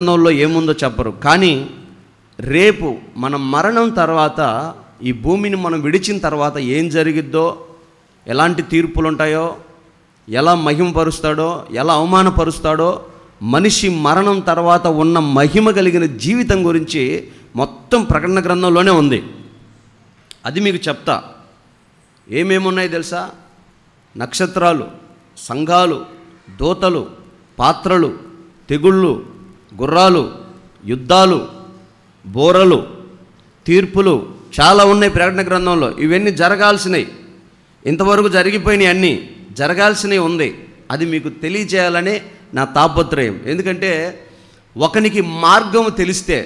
గ్రంథంలో ఏముందో చెప్పరు. కానీ రేపు మన మరణం తర్వాత ఈ భూమిని మనం విడిచిన తర్వాత ఏం జరిగిద్దో, ఎలాంటి తీర్పులు ఉంటాయో, ఎలా మహిమపరుస్తాడో, ఎలా అవమానపరుస్తాడో, మనిషి మరణం తర్వాత ఉన్న మహిమ కలిగిన జీవితం గురించి మొత్తం ప్రకటన గ్రంథంలోనే ఉంది. అది మీకు చెప్తా. ఏమేమున్నాయి తెలుసా? నక్షత్రాలు, సంఘాలు, దూతలు, పాత్రలు, తెగుళ్ళు, గుర్రాలు, యుద్ధాలు, బోరలు, తీర్పులు చాలా ఉన్నాయి ప్రకటన గ్రంథంలో. ఇవన్నీ జరగాల్సినవి, ఇంతవరకు జరిగిపోయినాయి, అన్నీ జరగాల్సినవి ఉంది. అది మీకు తెలియజేయాలనే నా తాపత్రయం. ఎందుకంటే ఒకనికి మార్గం తెలిస్తే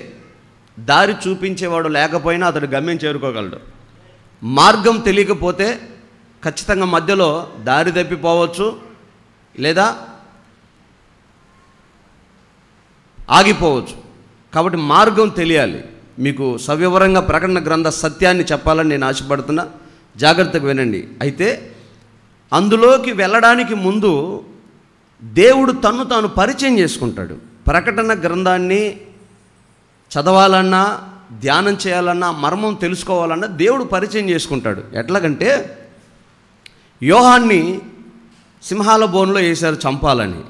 దారి చూపించేవాడు లేకపోయినా అతడు గమ్యం చేరుకోగలడు. మార్గం తెలియకపోతే ఖచ్చితంగా మధ్యలో దారి తప్పిపోవచ్చు, లేదా ఆగిపోవచ్చు. కాబట్టి మార్గం తెలియాలి. మీకు సవివరంగా ప్రకటన గ్రంథ సత్యాన్ని చెప్పాలని నేను ఆశపడుతున్నా. జాగ్రత్తగా వినండి. అయితే అందులోకి వెళ్ళడానికి ముందు దేవుడు తన్ను తాను పరిచయం చేసుకుంటాడు. ప్రకటన గ్రంథాన్ని చదవాలన్నా, ధ్యానం చేయాలన్నా, మర్మం తెలుసుకోవాలన్నా దేవుడు పరిచయం చేసుకుంటాడు. ఎట్లాగంటే యోహాన్ని సింహాల బోన్లో వేశారు చంపాలని,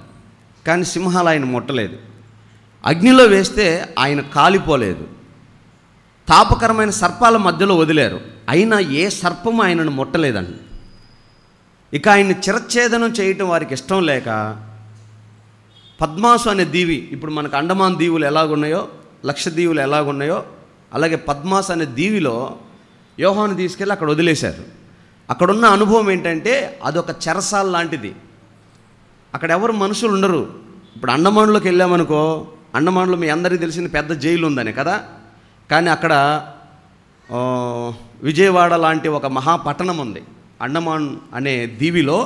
కానీ సింహాలు ఆయన ముట్టలేదు. అగ్నిలో వేస్తే ఆయన కాలిపోలేదు. తాపకరమైన సర్పాల మధ్యలో వదిలారు, అయినా ఏ సర్పము ఆయనను ముట్టలేదండి. ఇక ఆయన్ని చిరచ్ఛేదనం చేయటం వారికి ఇష్టం లేక పద్మాసు అనే దీవి, ఇప్పుడు మనకు అండమాన్ దీవులు ఎలాగున్నాయో, లక్షద్వీవులు ఎలాగున్నాయో, అలాగే పద్మాసు అనే దీవిలో యోహాను తీసుకెళ్ళి అక్కడ వదిలేశారు. అక్కడున్న అనుభవం ఏంటంటే అదొక చెరసాల లాంటిది. అక్కడ ఎవరు మనుషులు ఉండరు. ఇప్పుడు అండమాన్లోకి వెళ్ళామనుకో, అండమాన్లో మీ అందరికీ తెలిసిన పెద్ద జైలు ఉందని కదా, కానీ అక్కడ విజయవాడ లాంటి ఒక మహాపట్టణం ఉంది. అండమాన్ అనే దీవిలో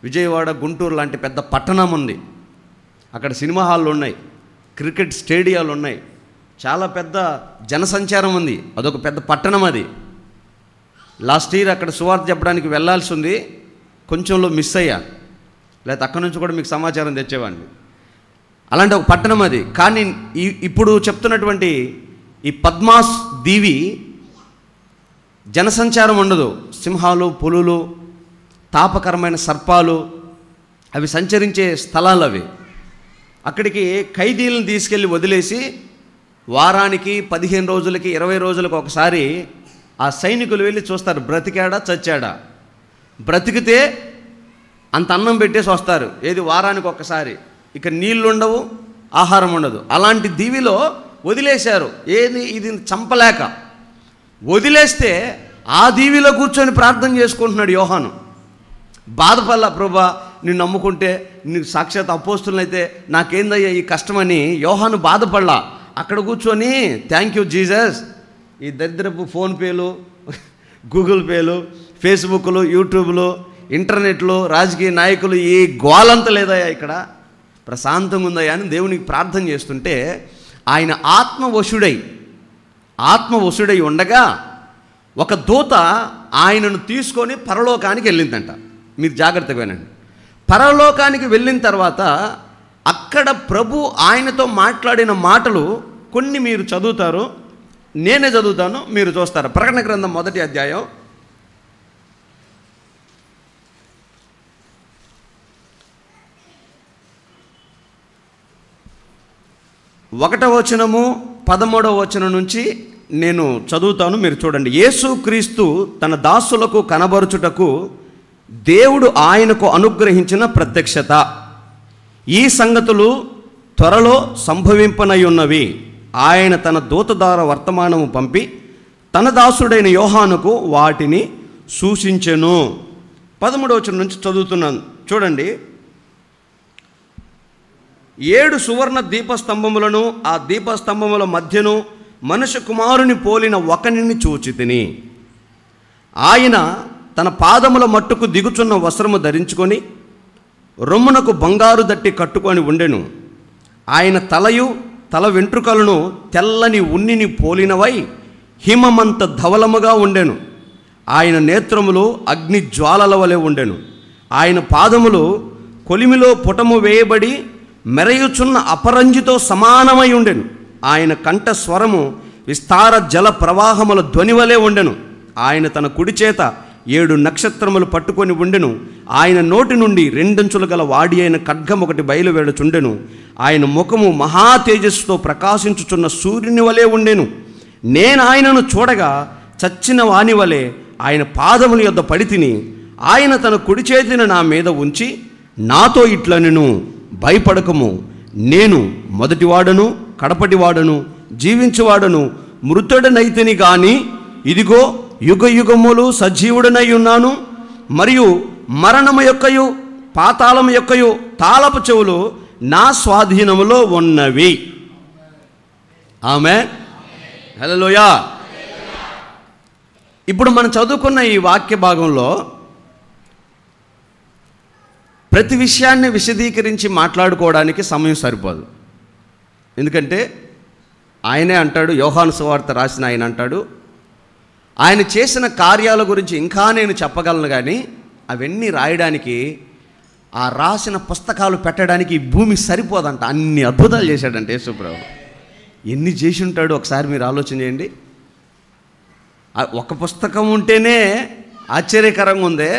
విజయవాడ, గుంటూరు లాంటి పెద్ద పట్టణం ఉంది. అక్కడ సినిమా హాళ్ళు ఉన్నాయి, క్రికెట్ స్టేడియాలు ఉన్నాయి, చాలా పెద్ద జనసంచారం ఉంది. అదొక పెద్ద పట్టణం అది. లాస్ట్ ఇయర్ అక్కడ సువార్త చెప్పడానికి వెళ్ళాల్సి ఉంది, కొంచెంలో మిస్ అయ్యా, లేకపోతే అక్కడి నుంచి కూడా మీకు సమాచారం తెచ్చేవాడిని. అలాంటి ఒక పట్టణం అది. కానీ ఇప్పుడు చెప్తున్నటువంటి ఈ పద్మాస్ దీవి జనసంచారం ఉండదు. సింహాలు, పులులు, తాపకరమైన సర్పాలు అవి సంచరించే స్థలాలు అవి. అక్కడికి ఖైదీలను తీసుకెళ్ళి వదిలేసి వారానికి, 15 రోజులకి, 20 రోజులకు ఒకసారి ఆ సైనికులు వెళ్ళి చూస్తారు, బ్రతికాడా చచ్చాడా. బ్రతికితే అంత అన్నం పెట్టేసి వస్తారు. ఏది వారానికి ఒక్కసారి. ఇక నీళ్ళు ఉండవు, ఆహారం ఉండదు. అలాంటి దీవిలో వదిలేశారు. ఏది ఇది చంపలేక వదిలేస్తే ఆ దీవిలో కూర్చొని ప్రార్థన చేసుకుంటున్నాడు యోహాను. బాధపడలా, ప్రభా నిన్ను నమ్ముకుంటే, నీకు సాక్షాత్ అపోస్తులను అయితే నాకేందయ్యా ఈ కష్టమని యోహాను బాధపడలా. అక్కడ కూర్చొని థ్యాంక్ యూ జీసస్. ఈ దరిద్రపు ఫోన్పేలు, గూగుల్ పేలు, ఫేస్బుక్లు, యూట్యూబ్లు, ఇంటర్నెట్లు, రాజకీయ నాయకులు ఈ గోలంతా లేదయ్యా, ఇక్కడ ప్రశాంతంగా ఉందయ్యా అని దేవునికి ప్రార్థన చేస్తుంటే ఆయన ఆత్మవశుడై ఉండగా ఒక దూత ఆయనను తీసుకొని పరలోకానికి వెళ్ళిందంట. మీరు జాగ్రత్తగా వినండి. పరలోకానికి వెళ్ళిన తర్వాత అక్కడ ప్రభు ఆయనతో మాట్లాడిన మాటలు కొన్ని మీరు చదువుతారు, నేనే చదువుతాను, మీరు చూస్తారు. ప్రకటన గ్రంథం 1వ అధ్యాయం 1వ వచనము 13వ వచనం నుంచి నేను చదువుతాను, మీరు చూడండి. యేసుక్రీస్తు తన దాసులకు కనబరుచుటకు దేవుడు ఆయనకు అనుగ్రహించిన ప్రత్యక్షత. ఈ సంగతులు త్వరలో సంభవింపనయున్నవి. ఆయన తన దూత ద్వారా వర్తమానము పంపి తన దాసుడైన యోహానుకు వాటిని సూచించెను. 13వ వచనం నుంచి చదువుతున్నాను, చూడండి. 7 సువర్ణ దీపస్తంభములను, ఆ దీపస్తంభముల మధ్యను మనుష్య కుమారుని పోలిన ఒకనిని చూచితిని. ఆయన తన పాదముల మట్టుకు దిగుచున్న వస్త్రము ధరించుకొని రొమ్మునకు బంగారు దట్టి కట్టుకొని ఉండెను. ఆయన తలయు తల వెంట్రుకలను తెల్లని ఉన్నిని పోలినవై హిమమంత ధవలముగా ఉండెను. ఆయన నేత్రములు అగ్ని జ్వాలల వలె ఉండెను. ఆయన పాదములు కొలిమిలో పుటము వేయబడి మెరయుచున్న అపరంజితో సమానమై ఉండెను. ఆయన కంఠ స్వరము విస్తార జల ప్రవాహముల ధ్వనివలే ఉండెను. ఆయన తన కుడి చేత 7 నక్షత్రములు పట్టుకొని ఉండెను. ఆయన నోటి నుండి 2 అంచులు గల వాడి అయిన ఖడ్గం ఒకటి బయలువెడుచుండెను. ఆయన ముఖము మహా తేజస్సుతో ప్రకాశించుచున్న సూర్యుని వలె ఉండెను. నేను ఆయనను చూడగా చచ్చిన వాని వలె ఆయన పాదముల యొద్ద పడి తిని, ఆయన తన కుడి చేతిని నా మీద ఉంచి నాతో ఇట్లనెను, భయపడకము, నేను మొదటివాడను కడపటివాడను జీవించువాడను, మృతుడనైతిని గాని ఇదిగో యుగ యుగములు సజీవుడనై ఉన్నాను. మరియు మరణము యొక్కయు పాతాళము యొక్కయు తాళపు చెవులు నా స్వాధీనములో ఉన్నవి. ఆమేన్, హల్లెలూయా. ఇప్పుడు మనం చదువుకున్న ఈ వాక్య భాగంలో ప్రతి విషయాన్ని విశదీకరించి మాట్లాడుకోవడానికి సమయం సరిపోదు. ఎందుకంటే ఆయనే అంటాడు, యోహాను సువార్త రాసిన ఆయన అంటాడు, ఆయన చేసిన కార్యాల గురించి ఇంకా నేను చెప్పగలను, కానీ అవన్నీ రాయడానికి, ఆ రాసిన పుస్తకాలు పెట్టడానికి ఈ భూమి సరిపోదంట. అన్ని అద్భుతాలు చేశాడంట యేసుప్రభు. ఎన్ని చేసి ఉంటాడు ఒకసారి మీరు ఆలోచన చేయండి. ఒక పుస్తకం ఉంటేనే ఆశ్చర్యకరంగా ఉందే,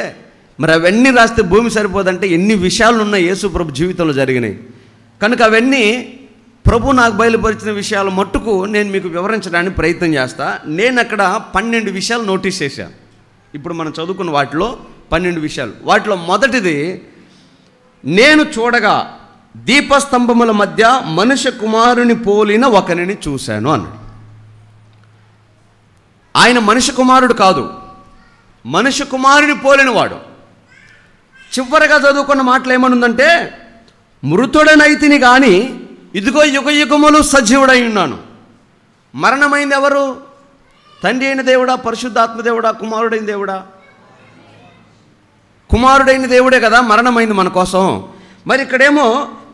మరి అవన్నీ రాస్తే భూమి సరిపోదంటే ఎన్ని విషయాలు ఉన్నాయి యేసుప్రభు జీవితంలో జరిగినాయి. కనుక అవన్నీ ప్రభు నాకు బయలుపరిచిన విషయాలు మట్టుకు నేను మీకు వివరించడానికి ప్రయత్నం చేస్తా. నేను అక్కడ 12 విషయాలు నోటీస్ చేశాను. ఇప్పుడు మనం చదువుకున్న వాటిలో 12 విషయాలు. వాటిలో మొదటిది, నేను చూడగా దీపస్తంభముల మధ్య మనుష్య కుమారుని పోలిన ఒకరిని చూశాను అన్నాడు. ఆయన మనుష్య కుమారుడు కాదు, మనుష్య కుమారుని పోలినవాడు. చివరిగా చదువుకున్న మాటలు ఏమనుందంటే, మృతుడనైతిని కానీ ఇదిగో యుగ యుగములు సజీవుడై ఉన్నాను. మరణమైంది ఎవరు? తండ్రి అయిన దేవుడా, పరిశుద్ధాత్మ దేవుడా, కుమారుడైన దేవుడా? కుమారుడైన దేవుడే కదా మరణమైంది మన కోసం. మరి ఇక్కడేమో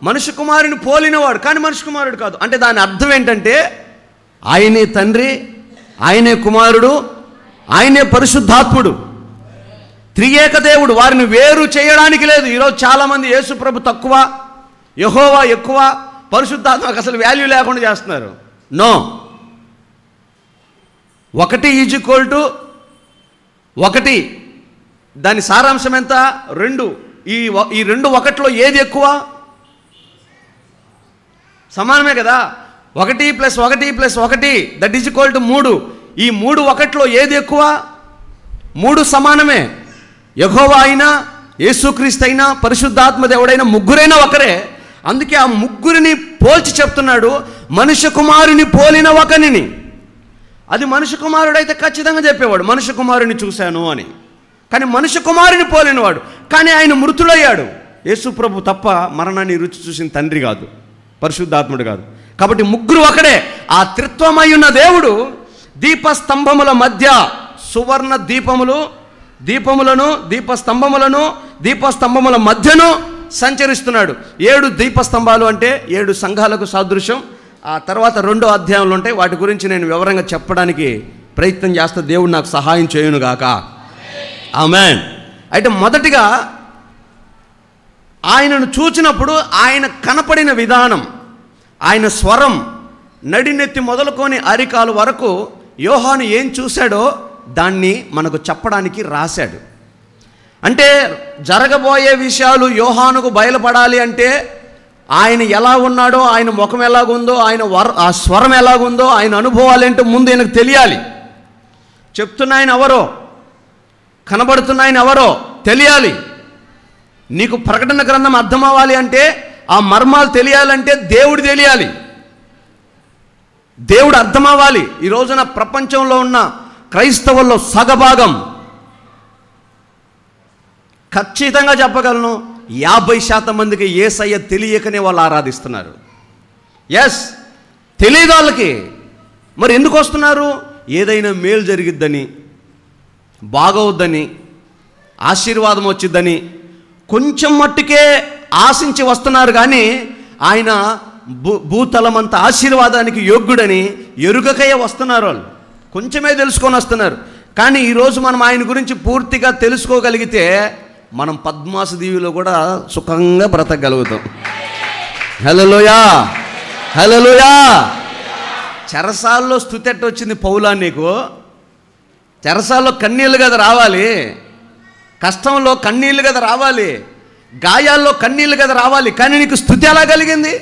మనుష్య కుమారుని పోలినవాడు కానీ మనుష్య కుమారుడు కాదు. అంటే దాని అర్థం ఏంటంటే, ఆయనే తండ్రి, ఆయనే కుమారుడు, ఆయనే పరిశుద్ధాత్ముడు, త్రియేక దేవుడు. వారిని వేరు చేయడానికి లేదు. ఈరోజు చాలామంది యేసు ప్రభు తక్కువ, యెహోవా ఎక్కువ, పరిశుద్ధాత్మకు అసలు వాల్యూ లేకుండా చేస్తున్నారు. నో, 1 = 1. దాని సారాంశం ఎంత? 2. ఈ 2 1లో ఏది ఎక్కువ? సమానమే కదా. 1 + 1 + 1 దట్ ఈజ్ ఈక్వల్ టు 3. ఈ 3 1లో ఏది ఎక్కువ? 3 సమానమే. యెహోవా అయినా, యేసుక్రీస్తు అయినా, పరిశుద్ధాత్మ దేవుడైనా ముగ్గురైనా ఒకరే. అందుకే ఆ ముగ్గురిని పోల్చి చెప్తున్నాడు, మనుష్య కుమారుని పోలిన ఒకనిని. అది మనుష్య కుమారుడైతే ఖచ్చితంగా చెప్పేవాడు, మనుష్య కుమారుని చూశాను అని. కానీ మనుష్య కుమారుని పోలినవాడు. కానీ ఆయన మృతుడయ్యాడు. యేసు ప్రభు తప్ప మరణాన్ని రుచి చూసిన తండ్రి కాదు, పరిశుద్ధాత్ముడు కాదు. కాబట్టి ముగ్గురు ఒకడే. ఆ త్రిత్వమై ఉన్న దేవుడు దీపస్తంభముల మధ్య సువర్ణ దీపస్తంభముల మధ్యను సంచరిస్తున్నాడు. 7 దీపస్తంభాలు అంటే 7 సంఘాలకు సాదృశ్యం. ఆ తర్వాత 2వ అధ్యాయంలో ఉంటాయి. వాటి గురించి నేను వివరంగా చెప్పడానికి ప్రయత్నం చేస్తా. దేవుడు నాకు సహాయం చేయునుగాక. ఆమేన్. అయితే మొదటిగా ఆయనను చూచినప్పుడు ఆయన కనపడిన విధానం, ఆయన స్వరం, నడినెత్తి మొదలుకొని అరికాలు వరకు యోహాను ఏం చూశాడో దాన్ని మనకు చెప్పడానికి రాశాడు. అంటే జరగబోయే విషయాలు యోహానుకు బయలుపడాలి అంటే ఆయన ఎలా ఉన్నాడో, ఆయన ముఖం ఎలాగుందో, ఆ స్వరం ఎలాగుందో, ఆయన అనుభవాలు ఏంటో ముందు ఆయనకు తెలియాలి. చెప్తున్నాయన ఎవరో, కనబడుతున్నాయన ఎవరో తెలియాలి. నీకు ప్రకటన గ్రంథం అర్థం అవ్వాలి అంటే, ఆ మర్మాలు తెలియాలంటే దేవుడు తెలియాలి, దేవుడు అర్థం అవ్వాలి. ఈ రోజున ప్రపంచంలో ఉన్న క్రైస్తవుల్లో సగభాగం, ఖచ్చితంగా చెప్పగలను, 50% మందికి యేసయ్య తెలియకనే వాళ్ళు ఆరాధిస్తున్నారు. ఎస్, తెలియదు వాళ్ళకి. మరి ఎందుకు వస్తున్నారు? ఏదైనా మేలు జరిగిద్దని, బాగవుద్దని, ఆశీర్వాదం వచ్చిద్దని కొంచెం మట్టుకే ఆశించి వస్తున్నారు. కానీ ఆయన భూతలమంత ఆశీర్వాదానికి యోగ్యుడని ఎరుగకయే వస్తున్నారు. వాళ్ళు కొంచెమే తెలుసుకొని వస్తున్నారు. కానీ ఈరోజు మనం ఆయన గురించి పూర్తిగా తెలుసుకోగలిగితే మనం పద్మాసు దీవిలో కూడా సుఖంగా బ్రతకగలుగుతాం. హల్లెలూయా, హల్లెలూయా. చెరసాల్లో స్తుతి ఎట్ట వచ్చింది పౌలా నీకు? చెరసాల్లో కన్నీళ్ళు కదా రావాలి, కష్టంలో కన్నీళ్ళు కదా రావాలి, గాయాల్లో కన్నీళ్ళు కదా రావాలి. కానీ నీకు స్తుతి ఎలా కలిగింది?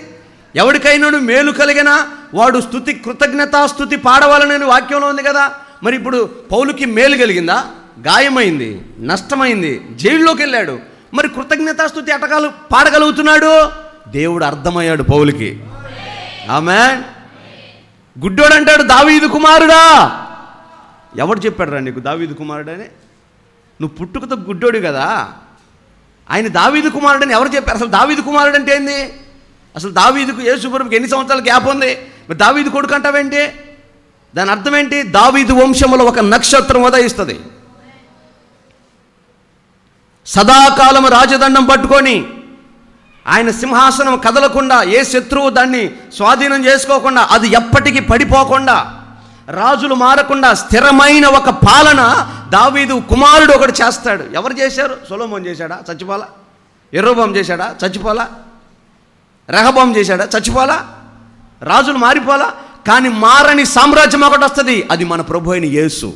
ఎవరికైనా మేలు కలిగినా వాడు స్తుతి, కృతజ్ఞతా స్తుతి పాడవాలని వాక్యంలో ఉంది కదా. మరి ఇప్పుడు పౌలుకి మేలు కలిగిందా? గాయమైంది, నష్టమైంది, జైల్లోకి వెళ్ళాడు. మరి కృతజ్ఞతా స్తుతి ఎటకాలు పాడగలుగుతున్నాడు? దేవుడు అర్థమయ్యాడు పౌలుకి. ఆమేన్. గుడ్డోడు అంటాడు, దావీదు కుమారుడా. ఎవడు చెప్పాడు రా నీకు దావీదు కుమారుడని? నువ్వు పుట్టుకతో గుడ్డోడు కదా. ఆయన దావీదు కుమారుడని ఎవరు చెప్పారు? అసలు దావీదు కుమారుడు అంటే ఏంది? అసలు దావీదుకు యేసుప్రభుకి ఎన్ని సంవత్సరాల గ్యాప్ ఉంది? మరి దావీదు కొడుకు అంటావేంటి? దాని అర్థం ఏంటి? దావీదు వంశంలో ఒక నక్షత్రం ఉదయిస్తుంది. సదాకాలం రాజదండం పట్టుకొని ఆయన సింహాసనం కదలకుండా, ఏ శత్రువు దాన్ని స్వాధీనం చేసుకోకుండా, అది ఎప్పటికీ పడిపోకుండా, రాజులు మారకుండా స్థిరమైన ఒక పాలన దావీదు కుమారుడు ఒకటి చేస్తాడు. ఎవరు చేశారు? సొలొమోను చేశాడా? చచ్చిపోలా. యెరోబాము చేశాడా? చచ్చిపోలా. రెహబాము చేశాడా? చచ్చిపోలా. రాజులు మారిపోలా. కానీ మారని సామ్రాజ్యం ఒకటి వస్తుంది. అది మన ప్రభు అయిన యేసు.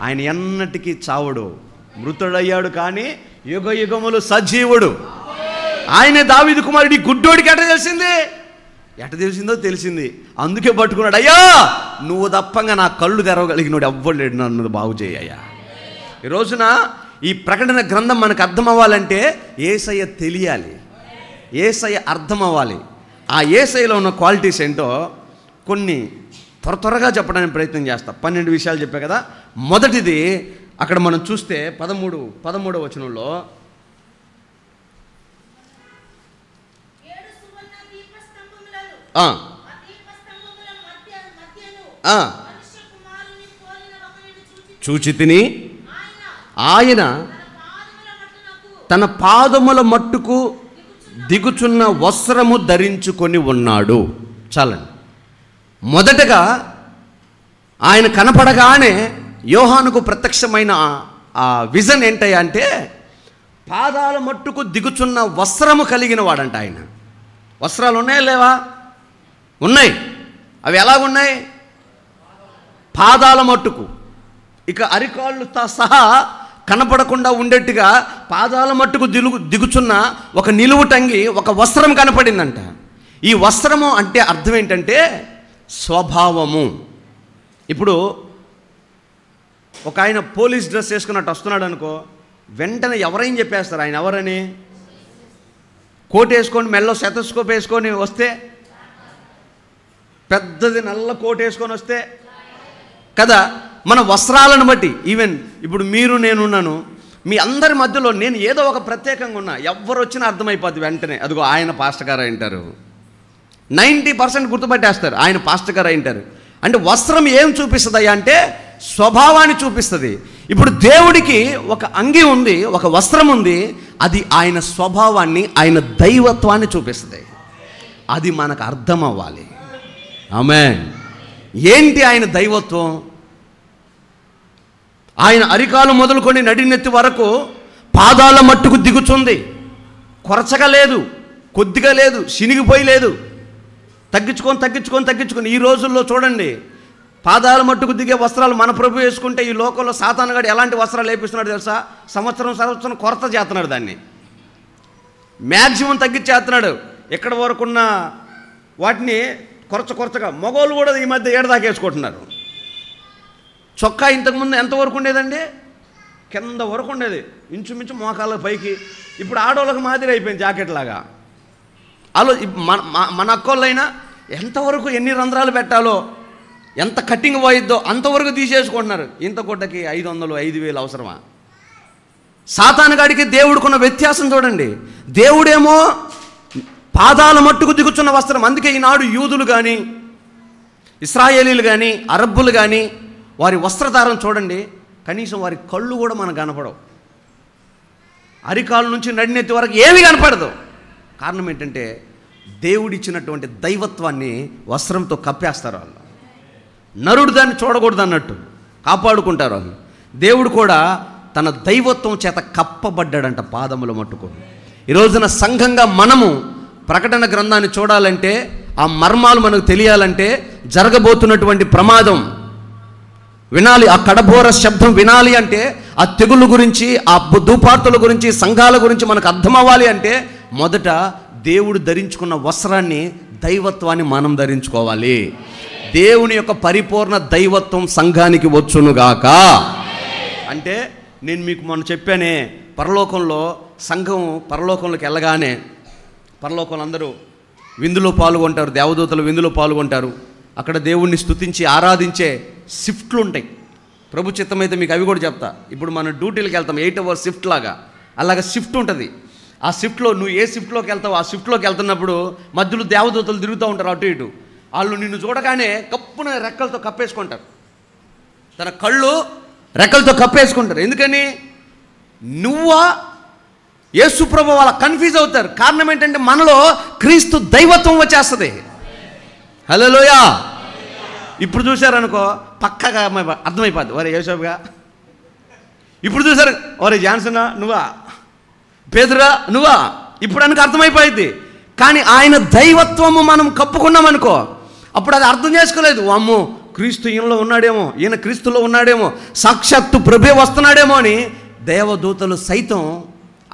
ఆయన ఎన్నటికీ చావుడు, మృతుడయ్యాడు కానీ యుగ యుగములు సజీవుడు. ఆయనే దావీదు కుమారుడు. ఈ గుడ్డోడికి ఎట తెలిసింది? ఎట తెలిసిందో తెలిసింది, అందుకే పట్టుకున్నాడు. అయ్యా, నువ్వు తప్పంగా నా కళ్ళు తెరవగలిగినోడు ఎవ్వలేడు, నన్ను బాగు చేయయ్యా. ఈ రోజున ఈ ప్రకటన గ్రంథం మనకు అర్థం అవ్వాలంటే యేసయ్య తెలియాలి, యేసయ్య అర్థం అవ్వాలి. ఆ యేసయ్యలో ఉన్న క్వాలిటీస్ ఏంటో కొన్ని త్వరగా చెప్పడానికి ప్రయత్నం చేస్తా. 12 విషయాలు చెప్పా కదా. మొదటిది అక్కడ మనం చూస్తే 13వ వచనంలో, చూచితిని ఆయన తన పాదముల మట్టుకు దిగుచున్న వస్త్రము ధరించుకొని ఉన్నాడు. చాలండి. మొదటగా ఆయన కనపడగానే యోహానుకు ప్రత్యక్షమైన ఆ విజన్ ఏంటయ్యా అంటే, పాదాల మట్టుకు దిగుచున్న వస్త్రము కలిగిన వాడంట ఆయన. వస్త్రాలు ఉన్నాయా లేవా? ఉన్నాయి. అవి ఎలాగున్నాయి? పాదాల మట్టుకు, ఇక అరికాళ్ళు సహా కనపడకుండా ఉండేట్టుగా పాదాల మట్టుకు దిగుచున్న ఒక నిలువుటంగి, ఒక వస్త్రం కనపడిందంట. ఈ వస్త్రము అంటే అర్థం ఏంటంటే స్వభావము. ఇప్పుడు ఒక ఆయన పోలీస్ డ్రెస్ వేసుకున్నట్టు వస్తున్నాడు అనుకో, వెంటనే ఎవరైనా చెప్పేస్తారు ఆయన ఎవరని. కోట్ వేసుకొని మెల్లో స్టెతస్కోప్ వేసుకొని వస్తే, పెద్దది నల్ల కోట్ వేసుకొని వస్తే కదా, మన వస్త్రాలను బట్టి. ఈవెన్ ఇప్పుడు మీరు నేనున్నాను, మీ అందరి మధ్యలో నేను ఏదో ఒక ప్రత్యేకంగా ఉన్నా, ఎవరు వచ్చినా అర్థమైపోద్ది వెంటనే. అదిగో ఆయన పాస్టర్ గారు అంటారు. 90% గుర్తుపట్టేస్తారు, ఆయన పాస్టర్ గారు అంటారు. అంటే వస్త్రం ఏం చూపిస్తుంది అంటే స్వభావాన్ని చూపిస్తుంది. ఇప్పుడు దేవుడికి ఒక అంగి ఉంది, ఒక వస్త్రం ఉంది, అది ఆయన స్వభావాన్ని, ఆయన దైవత్వాన్ని చూపిస్తుంది. అది మనకు అర్థం అవ్వాలి. ఆమేన్. ఏంటి ఆయన దైవత్వం? ఆయన అరికాలు మొదలుకొని నడినెత్తి వరకు పాదాల మట్టుకు దిగుచుంది. కొరచగా లేదు, కొద్దిగా లేదు, సినిగిపోయి లేదు, తగ్గించుకొని. ఈ రోజుల్లో చూడండి, పాదాల మట్టుకు దిగే వస్త్రాలు మన ప్రభు వేసుకుంటే ఈ లోకంలో సాతానుగాడు ఎలాంటి వస్త్రాలు వేపిస్తున్నాడు తెలుసా? సంవత్సరం కొరత చేస్తున్నాడు, దాన్ని మ్యాక్సిమం తగ్గించేస్తున్నాడు. ఎక్కడ వరకున్న వాటిని కొరచగా మగవాళ్ళు కూడా ఈ మధ్య ఏడదాకా వేసుకుంటున్నారు. చొక్కా ఇంతకుముందు ఎంతవరకు ఉండేదండి? కింద వరకు ఉండేది, ఇంచుమించు మోకాళ్ళ పైకి. ఇప్పుడు ఆడవాళ్ళకి మాదిరి అయిపోయింది జాకెట్ లాగా. మన అక్కోళ్ళైనా ఎంతవరకు ఎన్ని రంధ్రాలు పెట్టాలో, ఎంత కట్టింగ్ పోయిద్దో అంతవరకు తీసేసుకుంటున్నారు. ఇంత గుడ్డకి 500, 5,000 అవసరమా? సాతానుగాడికి దేవుడికున్న వ్యత్యాసం చూడండి. దేవుడేమో పాదాల మట్టుకు దిగుచున్న వస్త్రం. అందుకే ఈనాడు యూదులు కానీ, ఇశ్రాయేలీలు కానీ, అరబ్బులు కానీ వారి వస్త్రధారం చూడండి, కనీసం వారి కళ్ళు కూడా మనకు కనపడవు. అరికాలు నుంచి నడినెత్తి వరకు ఏమీ కనపడదు. కారణం ఏంటంటే దేవుడిచ్చినటువంటి దైవత్వాన్ని వస్త్రంతో కప్పేస్తారు వాళ్ళు. నరుడు దాన్ని చూడకూడదు అన్నట్టు కాపాడుకుంటారు వాళ్ళు. దేవుడు కూడా తన దైవత్వం చేత కప్పబడ్డాడంట పాదముల మట్టుకు. ఈ రోజున సంఘంగా మనము ప్రకటన గ్రంథాన్ని చూడాలంటే, ఆ మర్మాలు మనకు తెలియాలంటే, జరగబోతున్నటువంటి ప్రమాదం వినాలి, ఆ కడబోర శబ్దం వినాలి అంటే, ఆ తెగుళ్ళ గురించి, ఆ ధూపార్తుల గురించి, సంఘాల గురించి మనకు అర్థం అవ్వాలి అంటే, మొదట దేవుడు ధరించుకున్న వస్త్రాన్ని, దైవత్వాన్ని మనం ధరించుకోవాలి. దేవుని యొక్క పరిపూర్ణ దైవత్వం సంఘానికి వచ్చునుగాక. అంటే నేను మీకు మొన్న చెప్పానే, పరలోకంలో సంఘం పరలోకంలోకి వెళ్ళగానే పరలోకంలో అందరూ విందులో పాల్గొంటారు, దేవదూతలు విందులో పాల్గొంటారు. అక్కడ దేవుణ్ణి స్తుతించి ఆరాధించే షిఫ్ట్లు ఉంటాయి. ప్రభు చిత్తమైతే మీకు అవి కూడా చెప్తా. ఇప్పుడు మనం డ్యూటీలకు వెళ్తాం 8 hours షిఫ్ట్ లాగా, అలాగా షిఫ్ట్ ఉంటుంది. ఆ షిఫ్ట్లో నువ్వు ఏ షిఫ్ట్లోకి వెళ్తావు, ఆ షిఫ్ట్లోకి వెళ్తున్నప్పుడు మధ్యలో దేవదూతలు తిరుగుతూ ఉంటారు అటు ఇటు. వాళ్ళు నిన్ను చూడగానే కప్పున రెక్కలతో కప్పేసుకుంటారు, తన కళ్ళు రెక్కలతో కప్పేసుకుంటారు. ఎందుకని? నువ్వా యేసుప్రభు వాళ్ళ కన్ఫ్యూజ్ అవుతారు. కారణం ఏంటంటే మనలో క్రీస్తు దైవత్వం వచ్చేస్తుంది. హల్లెలూయా. ఇప్పుడు చూశారనుకో పక్కగా అర్థమైపోద్ది, వరే యేసోబుగా. ఇప్పుడు చూసారు, వరే జాన్సనా నువ్వా, పేదరా నువ్వా, ఇప్పుడు అనుకో అర్థమైపోయింది. కానీ ఆయన దైవత్వము మనం కప్పుకున్నామనుకో, అప్పుడు అది అర్థం చేసుకోలేదు. అమ్మో క్రీస్తు ఈయనలో ఉన్నాడేమో, ఈయన క్రీస్తులో ఉన్నాడేమో, సాక్షాత్తు ప్రభే వస్తున్నాడేమో అని దేవదూతలు సైతం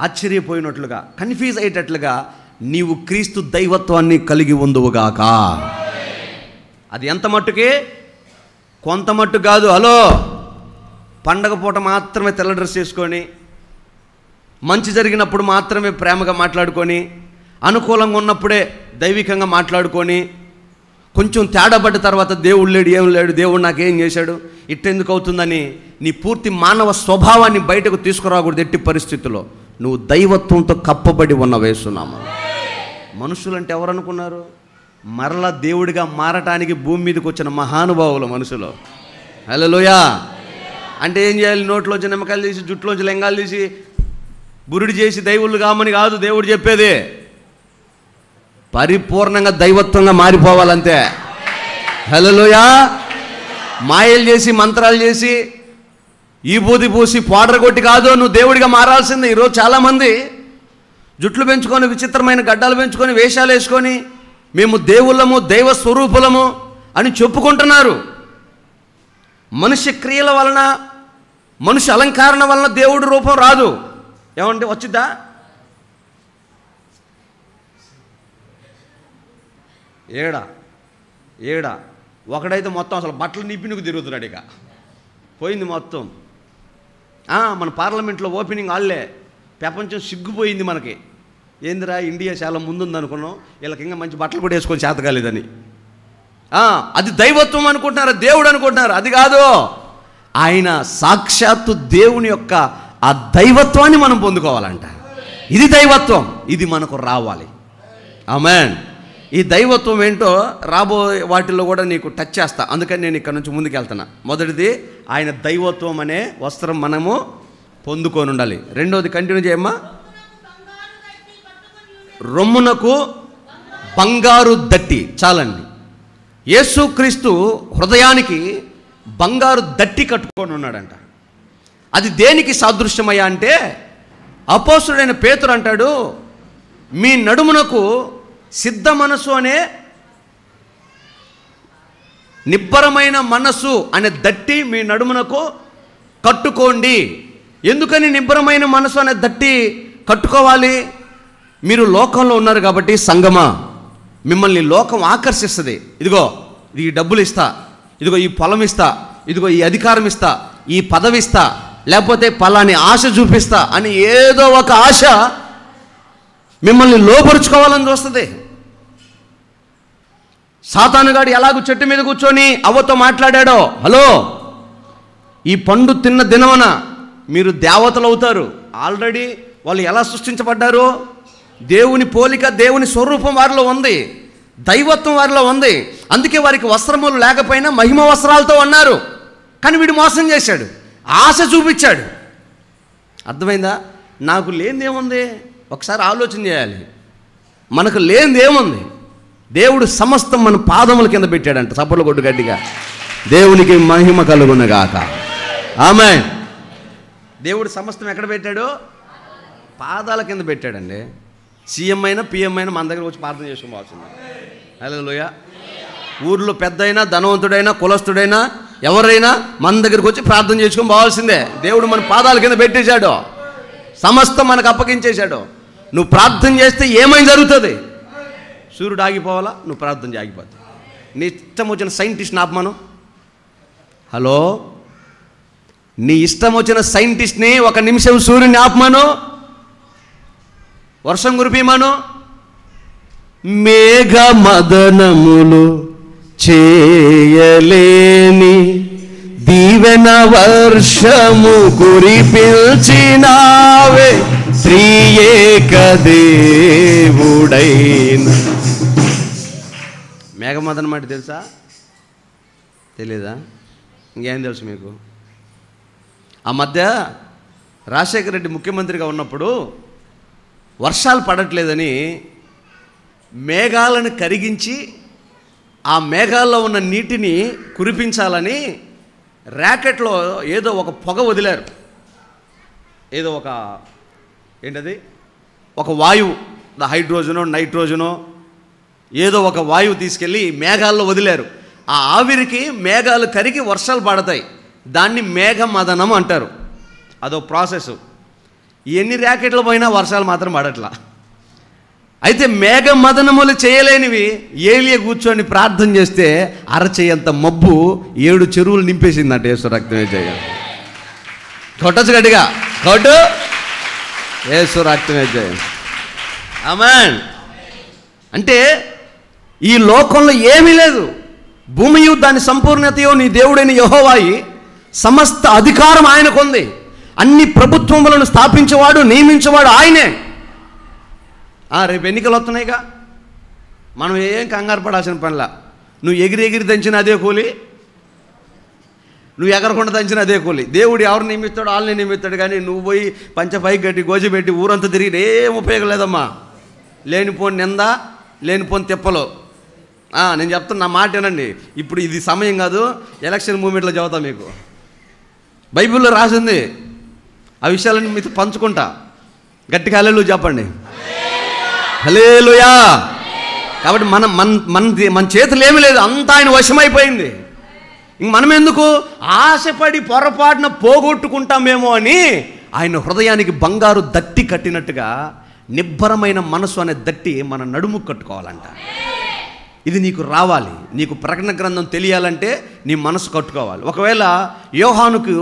ఆశ్చర్యపోయినట్లుగా, కన్ఫ్యూజ్ అయ్యేటట్లుగా నీవు క్రీస్తు దైవత్వాన్ని కలిగి ఉందువుగాక. అది ఎంత మట్టుకే? కొంత మట్టు కాదు. హలో, పండగ పూట మాత్రమే తెల్ల డ్రెస్ చేసుకొని, మంచి జరిగినప్పుడు మాత్రమే ప్రేమగా మాట్లాడుకొని, అనుకూలంగా ఉన్నప్పుడే దైవికంగా మాట్లాడుకొని, కొంచెం తేడా పడ్డ తర్వాత దేవుడు లేడు, ఏం లేడు, దేవుడు నాకేం చేశాడు, ఇట్టెందుకు అవుతుందని నీ పూర్తి మానవ స్వభావాన్ని బయటకు తీసుకురాకూడదు. ఎట్టి పరిస్థితుల్లో నువ్వు దైవత్వంతో కప్పబడి ఉన్న వేస్తున్నాము. మనుషులంటే ఎవరు అనుకున్నారు? మరలా దేవుడిగా మారటానికి భూమి మీదకి వచ్చిన మహానుభావులు మనుషులు. హల్లెలూయా. అంటే ఏం చేయాలి? నోట్లోంచి నిమ్మకాయలు తీసి, జుట్టులోంచి లెంగాలు తీసి, బురుడి చేసి దైవులు కామని కాదు దేవుడు చెప్పేది. పరిపూర్ణంగా దైవత్వంగా మారిపోవాలంతే. హల్లెలూయా. మాయలు చేసి, మంత్రాలు చేసి, ఈ బూది పూసి, పౌడర్ కొట్టి కాదు నువ్వు దేవుడిగా మారాల్సింది. ఈరోజు చాలామంది జుట్లు పెంచుకొని, విచిత్రమైన గడ్డలు పెంచుకొని, వేషాలు వేసుకొని, మేము దేవుళ్ళము, దైవ స్వరూపులము అని చెప్పుకుంటున్నారు. మనుష్య క్రియల వలన, మనుష్య అలంకరణ వలన దేవుడి రూపం రాదు. ఏమంటే వచ్చిద్దా? ఏడా ఒకడైతే మొత్తం అసలు బట్టలు నిప్పినకు తిరుగుతున్నాడు. ఇక పోయింది మొత్తం. మన పార్లమెంట్లో ఓపెనింగ్ ఆళ్ళే, ప్రపంచం సిగ్గుపోయింది మనకి. ఏందిరా ఇండియా చాలా ముందుంది అనుకున్నాం, వీళ్ళకి ఇంకా మంచి బట్టలు కూడా వేసుకొని చేత కాలేదని. అది దైవత్వం అనుకుంటున్నారు, దేవుడు అనుకుంటున్నారు. అది కాదు. ఆయన సాక్షాత్తు దేవుని యొక్క ఆ దైవత్వాన్ని మనం పొందుకోవాలంట. ఇది దైవత్వం, ఇది మనకు రావాలి. ఆమేన్. ఈ దైవత్వం ఏంటో రాబోయే వాటిల్లో కూడా నీకు టచ్ చేస్తా. అందుకని నేను ఇక్కడ నుంచి ముందుకు వెళ్తున్నా. మొదటిది, ఆయన దైవత్వం అనే వస్త్రం మనము పొందుకొని ఉండాలి. రెండోది కంటిన్యూ చేయమ్మా. రొమ్మునకు బంగారు దట్టి. చాలండి. యేసుక్రీస్తు హృదయానికి బంగారు దట్టి కట్టుకొని ఉన్నాడంట. అది దేనికి సాదృశ్యమయ్యా అంటే, అపోస్తుడైన పేతురు అంటాడు, మీ నడుమునకు సిద్ధ మనసు అనే, నిబ్బరమైన మనసు అనే దట్టి మీ నడుమునకు కట్టుకోండి. ఎందుకని నిబ్బరమైన మనసు అనే దట్టి కట్టుకోవాలి? మీరు లోకంలో ఉన్నారు కాబట్టి సంగమా, మిమ్మల్ని లోకం ఆకర్షిస్తుంది. ఇదిగో ఈ డబ్బులు ఇస్తా, ఇదిగో ఈ పొలం ఇస్తా, ఇదిగో ఈ అధికారం ఇస్తా, ఈ పదవి ఇస్తా, లేకపోతే పలాని ఆశ చూపిస్తా అని ఏదో ఒక ఆశ మిమ్మల్ని లోపరుచుకోవాలని చూస్తుంది. సాతానుగాడు ఎలాగూ చెట్టు మీద కూర్చొని అవ్వతో మాట్లాడాడో, హలో ఈ పండు తిన్న దినమున మీరు దేవతలు అవుతారు. ఆల్రెడీ వాళ్ళు ఎలా సృష్టించబడ్డారు? దేవుని పోలిక, దేవుని స్వరూపం వారిలో ఉంది, దైవత్వం వారిలో ఉంది. అందుకే వారికి వస్త్రములు లేకపోయినా మహిమ వస్త్రాలతో ఉన్నారు. కానీ వీడు మోసం చేశాడు, ఆశ చూపించాడు. అర్థమైందా? నాకు లేనిదేముంది? ఒకసారి ఆలోచన చేయాలి. మనకు లేనిదేముంది? దేవుడు సమస్తం మన పాదముల కింద పెట్టాడంట. చప్పట్లు కొట్టు గట్టిగా. దేవునికి మహిమ కలుగునగాక. ఆమేన్. దేవుడు సమస్తం ఎక్కడ పెట్టాడు? పాదాల కింద పెట్టాడండి. సీఎం అయినా పిఎం అయినా మన దగ్గర వచ్చి ప్రార్థన చేసుకోవాల్సింది. హల్లెలూయా. ఊర్లో పెద్దయినా ధనవంతుడైనా కులస్తుడైనా ఎవరైనా మన దగ్గరికి వచ్చి ప్రార్థన చేసుకొని పోవాల్సిందే. దేవుడు మన పాదాల కింద పెట్టేశాడు, సమస్తం మనకు అప్పగించేశాడు. నువ్వు ప్రార్థన చేస్తే ఏమైనా జరుగుతుంది. సూర్యుడు ఆగిపోవాలా, నువ్వు ప్రార్థన ఆగిపోతావు. నీ ఇష్టం వచ్చిన సైంటిస్ట్ని ఆపమను. హలో, నీ ఇష్టం వచ్చిన సైంటిస్ట్ని ఒక నిమిషం సూర్యుని ఆపమను, వర్షం కురిపిమను. మేఘమదనములు చేయలేని దీవెన వర్షము కురిపించినావే, త్రియేక దేవుడైన. మేఘమదనం అంటే తెలుసా? తెలీదా? ఇంకేం తెలుసు మీకు? ఆ మధ్య రాజశేఖర రెడ్డి ముఖ్యమంత్రిగా ఉన్నప్పుడు వర్షాలు పడట్లేదని మేఘాలను కరిగించి ఆ మేఘాల్లో ఉన్న నీటిని కురిపించాలని ర్యాకెట్లో ఏదో ఒక పొగ వదిలారు. ఏదో ఒక ఏంటది, ఒక వాయువు, హైడ్రోజనో నైట్రోజనో ఏదో ఒక వాయువు తీసుకెళ్ళి మేఘాల్లో వదిలారు. ఆ ఆవిరికి మేఘాలు కరిగి వర్షాలు పడతాయి. దాన్ని మేఘమదనం అంటారు. అదో ప్రాసెస్. ఎన్ని ర్యాకెట్లు పోయినా వర్షాలు మాత్రం పడట్లా. అయితే మేఘమదనములు చేయలేనివి ఏలియా కూర్చొని ప్రార్థన చేస్తే అరచేయంత మబ్బు 7 చెరువులు నింపేసిందంట. యేసు రక్తమే జయం. కొట్టచ్చు గట్టిగా, కొట్టు. యేసు రక్తమే జయం. ఆమేన్. అంటే ఈ లోకంలో ఏమీ లేదు. భూమియు దాని సంపూర్ణతయో నీ దేవుడైన యెహోవాయి, సమస్త అధికారం ఆయనకుంది. అన్ని ప్రభుత్వములను స్థాపించేవాడు నియమించేవాడు ఆయనే. రేపు ఎన్నికలు వస్తున్నాయిగా, మనం ఏం కంగారు పడాల్సిన పనిలా. నువ్వు ఎగిరి దంచిన అదే కూలి, నువ్వు ఎగరకుండా దంచిన అదే కూలి. దేవుడు ఎవరు నియమిస్తాడో వాళ్ళని నియమిస్తాడు. కానీ నువ్వు పోయి పంచపైకి గట్టి గోజి పెట్టి ఊరంతా తిరిగి ఏం ఉపయోగం లేదమ్మా. లేనిపోని నింద, లేనిపోని తిప్పలు. నేను చెప్తున్నా, నా మాట వినండి. ఇప్పుడు ఇది సమయం కాదు, ఎలక్షన్ మూమెంట్లో చెబుతా మీకు. బైబిల్లో రాసింది, ఆ విషయాలన్నీ మీతో పంచుకుంటా. గట్టిగా హల్లెలూయా చెప్పండి. హల్లెలూయా. కాబట్టి మన చేతులు ఏమీ లేదు, అంతా ఆయన వశమైపోయింది. ఇంక మనం ఎందుకు ఆశపడి పొరపాటున పోగొట్టుకుంటామేమో అని ఆయన హృదయానికి బంగారు దట్టి కట్టినట్టుగా నిబ్బరమైన మనసు అనే దట్టి మన నడుము కట్టుకోవాలంట. ఇది నీకు రావాలి. నీకు ప్రకటన గ్రంథం తెలియాలంటే నీ మనసు కట్టుకోవాలి. ఒకవేళ యోహానుకు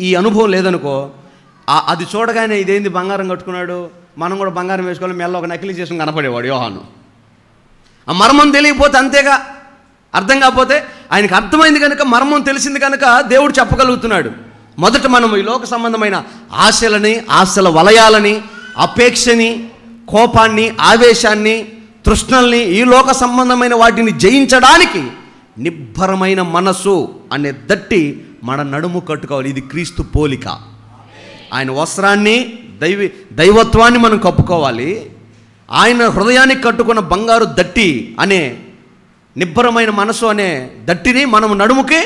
ఈ అనుభవం లేదనుకో, అది చూడగానే ఇదేంది బంగారం కట్టుకున్నాడు, మనం కూడా బంగారం వేసుకోవాలి, మెల్ల ఒక నకిలీ చేసుకుని కనపడేవాడు యోహాను. ఆ మర్మం తెలియకపోతే అంతేగా, అర్థం కాకపోతే ఆయనకు అర్థమైంది కనుక, మర్మం తెలిసింది కనుక దేవుడు చెప్పగలుగుతున్నాడు. మొదట మనం ఈ లోక సంబంధమైన ఆశలని, ఆశల వలయాలని, అపేక్షని, కోపాన్ని, ఆవేశాన్ని, తృష్ణల్ని, ఈ లోక సంబంధమైన వాటిని జయించడానికి నిబ్బరమైన మనసు అనే దట్టి మన నడుము కట్టుకోవాలి. ఇది క్రీస్తు పోలిక. ఆయన వస్త్రాన్ని, దైవత్వాన్ని మనం కప్పుకోవాలి. ఆయన హృదయానికి కట్టుకున్న బంగారు దట్టి అనే నిబ్బరమైన మనసు అనే దట్టిని మనం నడుముకి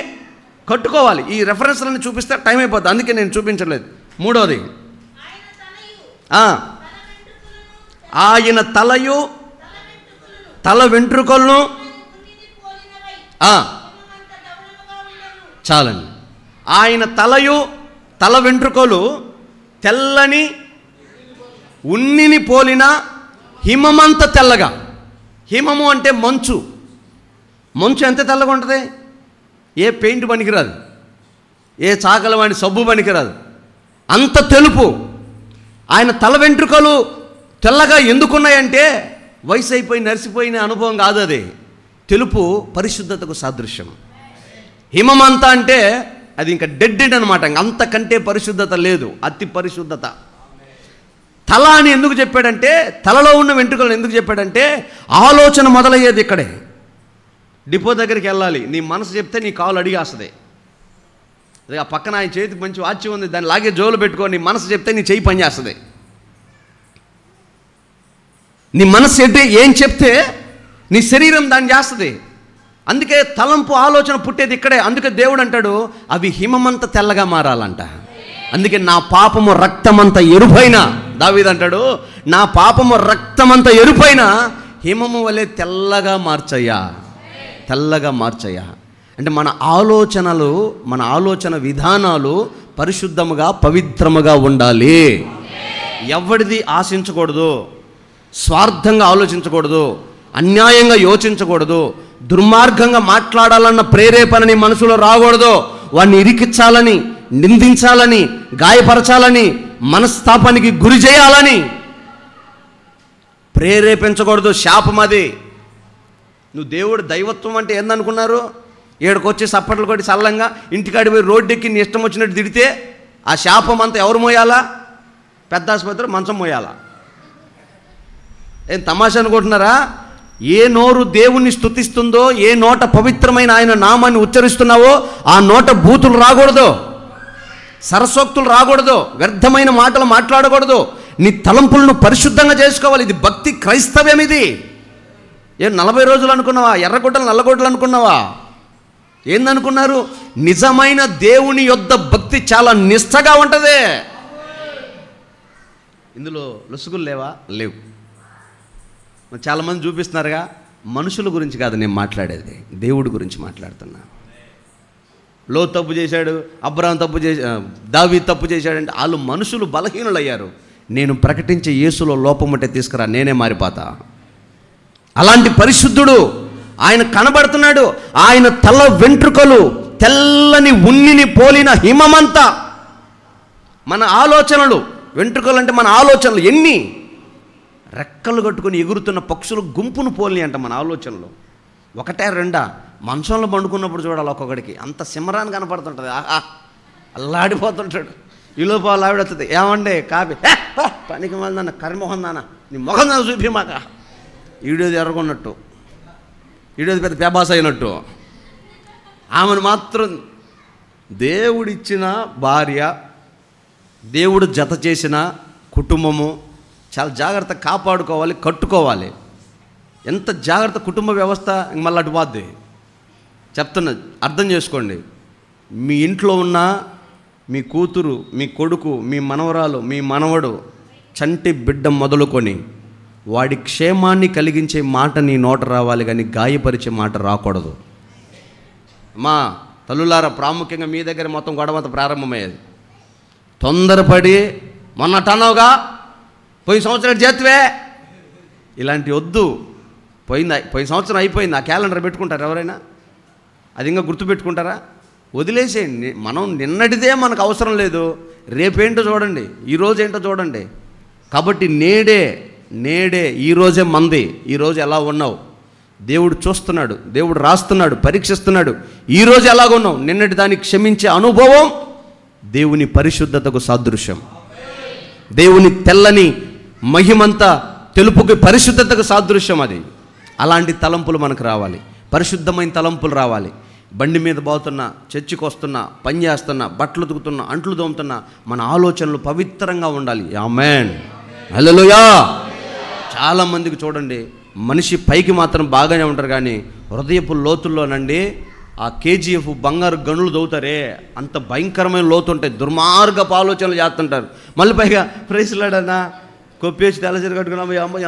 కట్టుకోవాలి. ఈ రెఫరెన్స్లను చూపిస్తే టైం అయిపోతుంది, అందుకే నేను చూపించలేదు. మూడోది, ఆయన తలయు తల వెంట్రుకలను చాలండి. ఆయన తలయు తల వెంట్రుకలు తెల్లని ఉన్నిని పోలిన హిమమంత తెల్లగా. హిమము అంటే మంచు. మంచు ఎంత తెల్లగా ఉంటుంది? ఏ పెయింట్ పనికిరాదు, ఏ చాకల వాడి సబ్బు పనికిరాదు, అంత తెలుపు. ఆయన తల వెంట్రుకలు తెల్లగా ఎందుకున్నాయంటే వయసు అయిపోయి నరిసిపోయిన అనుభవం కాదు, అది తెలుపు పరిశుద్ధతకు సాదృశ్యం. హిమమంతా అంటే అది ఇంకా డెడ్ అనమాట, అంతకంటే పరిశుద్ధత లేదు, అతి పరిశుద్ధత. తల అని ఎందుకు చెప్పాడంటే, తలలో ఉన్న వెంట్రుకలను ఎందుకు చెప్పాడంటే, ఆలోచన మొదలయ్యేది ఇక్కడే. డిపో దగ్గరికి వెళ్ళాలి, నీ మనసు చెప్తే నీ కాలు అడిగేస్తుంది. అదే ఆ పక్కన ఆయన చేతికి మంచి వాచ్ ఉంది, దాన్ని లాగే జోలు పెట్టుకో, నీ మనసు చెప్తే నీ చెయ్యి పనిచేస్తుంది. నీ మనసు ఏం చెప్తే నీ శరీరం దాన్ని చేస్తుంది. అందుకే తలంపు ఆలోచన పుట్టేది ఇక్కడే. అందుకే దేవుడు అంటాడు అవి హిమమంత తెల్లగా మారాలంట. అందుకే నా పాపము రక్తమంత ఎరుపైన, దావీదు అంటాడు నా పాపము రక్తమంత ఎరుపైన హిమము వలె తెల్లగా మార్చయ్యా, తెల్లగా మార్చయ్యా. అంటే మన ఆలోచన విధానాలు పరిశుద్ధముగా పవిత్రముగా ఉండాలి. ఎవరిది ఆశించకూడదు, స్వార్థంగా ఆలోచించకూడదు, అన్యాయంగా యోచించకూడదు, దుర్మార్గంగా మాట్లాడాలన్న ప్రేరేపణ నీ మనసులో రాకూడదు. వాడిని ఇరికించాలని, నిందించాలని, గాయపరచాలని, మనస్తాపానికి గురి చేయాలని ప్రేరేపించకూడదు. శాపం అది. నువ్వు దేవుడు దైవత్వం అంటే ఏందనుకున్నారు? ఏడుకొచ్చి సప్పట్లు కొట్టి చల్లంగా ఇంటికాడి పోయి రోడ్డెక్కి నీ ఇష్టం వచ్చినట్టు తిడితే ఆ శాపం అంతా ఎవరు మోయాలా? పెద్ద ఆసుపత్రి మంచం మోయాలా? ఏం తమాషా అనుకుంటున్నారా? ఏ నోరు దేవుణ్ణి స్తుతిస్తుందో, ఏ నోట పవిత్రమైన ఆయన నామాన్ని ఉచ్చరిస్తున్నావో ఆ నోట బూతులు రాకూడదు, సరసోక్తులు రాకూడదు, వ్యర్థమైన మాటలు మాట్లాడకూడదు. నీ తలంపులను పరిశుద్ధంగా చేసుకోవాలి. ఇది భక్తి, క్రైస్తవ్యం. ఇది ఏం 40 రోజులు అనుకున్నావా? ఎర్రగొడ్డలు నల్లగొడ్డలు అనుకున్నావా? ఏందనుకున్నారు? నిజమైన దేవుని యొద్ద భక్తి చాలా నిష్ఠగా ఉంటుంది. ఇందులో లొసుగులు లేవా? లేవు. చాలామంది చూపిస్తున్నారుగా. మనుషుల గురించి కాదు నేను మాట్లాడేది, దేవుడి గురించి మాట్లాడుతున్నా. లో తప్పు చేశాడు, అబ్రాహాం తప్పు దావీదు తప్పు చేశాడంటే వాళ్ళు మనుషులు బలహీనులు అయ్యారు. నేను ప్రకటించే యేసులో లోపం ఉంటే తీసుకురా, నేనే మారిపోతా. అలాంటి పరిశుద్ధుడు ఆయన కనబడుతున్నాడు. ఆయన తల వెంట్రుకలు తెల్లని ఉన్నిని పోలిన హిమమంతా. మన ఆలోచనలు, వెంట్రుకలు అంటే మన ఆలోచనలు ఎన్ని రెక్కలు కట్టుకొని ఎగురుతున్న పక్షులు గుంపును పోలి అంట మన ఆలోచనలు. ఒకటే రెండా? మంచంలో పండుకున్నప్పుడు చూడాలి ఒక్కొక్కడికి అంత సిమరాన్ని కనపడుతుంటుంది. ఆహా, అల్లాడిపోతుంటాడు. ఈలోపు వాళ్ళు ఆవిడ వస్తుంది, ఏమండే కాపీ, పనికి మళ్ళీ కర్మోహం నాన్న, నీ మొహం నాన్న చూపి మాక. ఈడేది ఎర్రగొన్నట్టు, ఈడేది పెద్ద పేబాస అయినట్టు. ఆమెను మాత్రం దేవుడిచ్చిన భార్య, దేవుడు జత చేసిన కుటుంబము చాలా జాగ్రత్త కాపాడుకోవాలి, కట్టుకోవాలి. ఎంత జాగ్రత్త కుటుంబ వ్యవస్థ మళ్ళీ అటు పోద్ది. చెప్తున్నా, అర్థం చేసుకోండి. మీ ఇంట్లో ఉన్న మీ కూతురు, మీ కొడుకు, మీ మనవరాలు, మీ మనవడు, చంటి బిడ్డ మొదలుకొని వాడి క్షేమాన్ని కలిగించే మాట నీ నోట రావాలి, కానీ గాయపరిచే మాట రాకూడదు. మా తల్లులారా, ప్రాముఖ్యంగా మీ దగ్గర మొత్తం గొడవంత ప్రారంభమయ్యేది. తొందరపడి మొన్న టన్నావుగా, పోయిన సంవత్సరం చేతివే, ఇలాంటి వద్దు. పోయిన సంవత్సరం అయిపోయింది. ఆ క్యాలెండర్ పెట్టుకుంటారు ఎవరైనా? అది ఇంకా గుర్తుపెట్టుకుంటారా? వదిలేసేయండి. మనం నిన్నటిదే మనకు అవసరం లేదు. రేపేంటో చూడండి, ఈరోజు ఏంటో చూడండి. కాబట్టి నేడే ఈరోజే మంది. ఈరోజు ఎలా ఉన్నావు దేవుడు చూస్తున్నాడు, దేవుడు రాస్తున్నాడు, పరీక్షిస్తున్నాడు. ఈరోజు ఎలాగున్నావు, నిన్నటి దాన్ని క్షమించే అనుభవం దేవుని పరిశుద్ధతకు సాదృశ్యం. దేవుని తెల్లని మహిమంతా తెలుపుకి పరిశుద్ధతకు సాదృశ్యం అది. అలాంటి తలంపులు మనకు రావాలి, పరిశుద్ధమైన తలంపులు రావాలి. బండి మీద పోతున్నా, చర్చికి వస్తున్నా, పని చేస్తున్నా, బట్టలు ఉతుకుతున్నా, అంట్లు తోముతున్నా, మన ఆలోచనలు పవిత్రంగా ఉండాలి. ఆమేన్, హల్లెలూయా. చాలామందికి చూడండి, మనిషి పైకి మాత్రం బాగానే ఉంటారు, కానీ హృదయపు లోతుల్లోనండి ఆ కేజీఎఫ్ బంగారు గనులు దవ్వుతారే, అంత భయంకరమైన లోతు ఉంటాయి. దుర్మార్గపు ఆలోచనలు చేస్తుంటారు. మళ్ళీ పైగా ప్రైస్లాడన్నా కొప్పేసి తెల్లచీర కట్టుకున్నాము, అమ్మ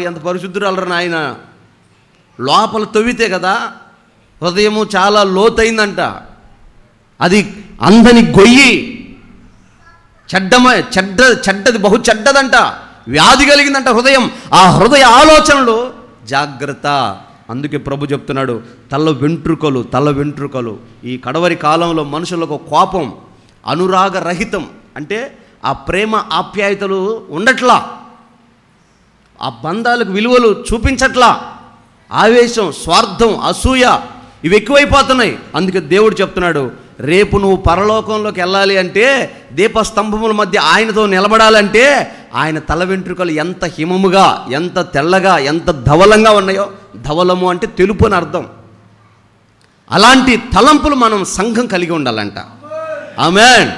ఎంత పరిశుద్ధురాలరా నాయన. లోపల తవ్వితే కదా హృదయము చాలా లోతైందంట. అది అందని గొయ్యి, చెడ్డది, బహు చెడ్డదంట, వ్యాధి కలిగిందంట హృదయం. ఆ హృదయ ఆలోచనలు జాగ్రత్త. అందుకే ప్రభు చెప్తున్నాడు, తల వెంట్రుకలు. ఈ కడవరి కాలంలో మనుషులకు కోపం, అనురాగ రహితం, అంటే ఆ ప్రేమ ఆప్యాయతలు ఉండట్లా, ఆ బంధాలకు విలువలు చూపించట్లా, ఆవేశం, స్వార్థం, అసూయ ఇవి ఎక్కువైపోతున్నాయి. అందుకే దేవుడు చెప్తున్నాడు, రేపు నువ్వు పరలోకంలోకి వెళ్ళాలి అంటే, దీపస్తంభముల మధ్య ఆయనతో నిలబడాలంటే ఆయన తల వెంట్రుకలు ఎంత హిమముగా, ఎంత తెల్లగా, ఎంత ధవలంగా ఉన్నాయో. ధవలము అంటే తెలుపు అని అర్థం. అలాంటి తలంపులు మనం సంఘం కలిగి ఉండాలంట. ఆమేన్.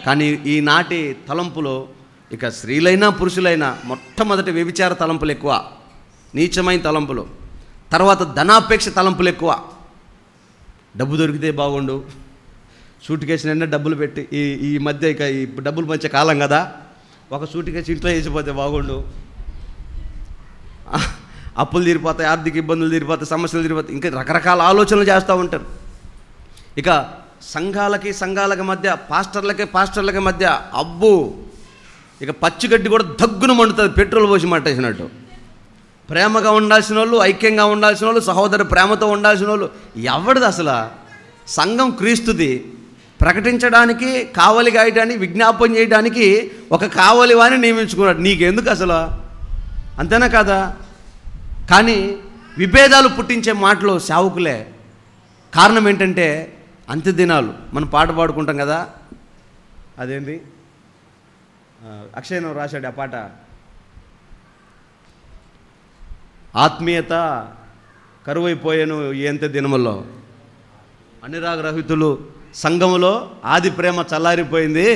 కానీ ఈనాటి తలంపులో ఇక స్త్రీలైనా పురుషులైనా మొట్టమొదటి వ్యభిచార తలంపులు ఎక్కువ, నీచమైన తలంపులు. తర్వాత ధనాపేక్ష తలంపులు ఎక్కువ. డబ్బు దొరికితే బాగుండు, సూట్ కేసు నిన్న డబ్బులు పెట్టి, ఈ మధ్య ఇక ఈ డబ్బులు మంచి కాలం కదా, ఒక సూట్ కేసు ఇంట్లో వేసిపోతే బాగుండు, అప్పులు తీరిపోతాయి, ఆర్థిక ఇబ్బందులు తీరిపోతాయి, సమస్యలు తీరిపోతాయి, ఇంకా రకరకాల ఆలోచనలు చేస్తూ ఉంటారు. ఇక సంఘాలకి మధ్య, పాస్టర్లకి మధ్య అబ్బు, ఇక పచ్చిగడ్డి కూడా దగ్గున మండుతుంది పెట్రోల్ పోసి మట్టేసినట్టు. ప్రేమగా ఉండాల్సిన వాళ్ళు, ఐక్యంగా ఉండాల్సిన వాళ్ళు, సహోదర ప్రేమతో ఉండాల్సిన వాళ్ళు ఎవరిది అసలు? సంఘం క్రీస్తుది. ప్రకటించడానికి, కావలి గాయడానికి, విజ్ఞాపన చేయడానికి ఒక కావలి వారిని నియమించుకున్నాడు. నీకెందుకు అసలు? అంతేనా కాదా? కానీ విభేదాలు పుట్టించే మాటలు సేవకులే. కారణం ఏంటంటే అంత్య దినాలు. మనం పాట పాడుకుంటాం కదా, అదేంటి అక్షయ్ రాశాడు ఆ పాట, ఆత్మీయత కరువైపోయాను ఈ అంత్య దినముల్లో, అనురాగరహితులు సంఘములో ఆది ప్రేమ చల్లారిపోయింది,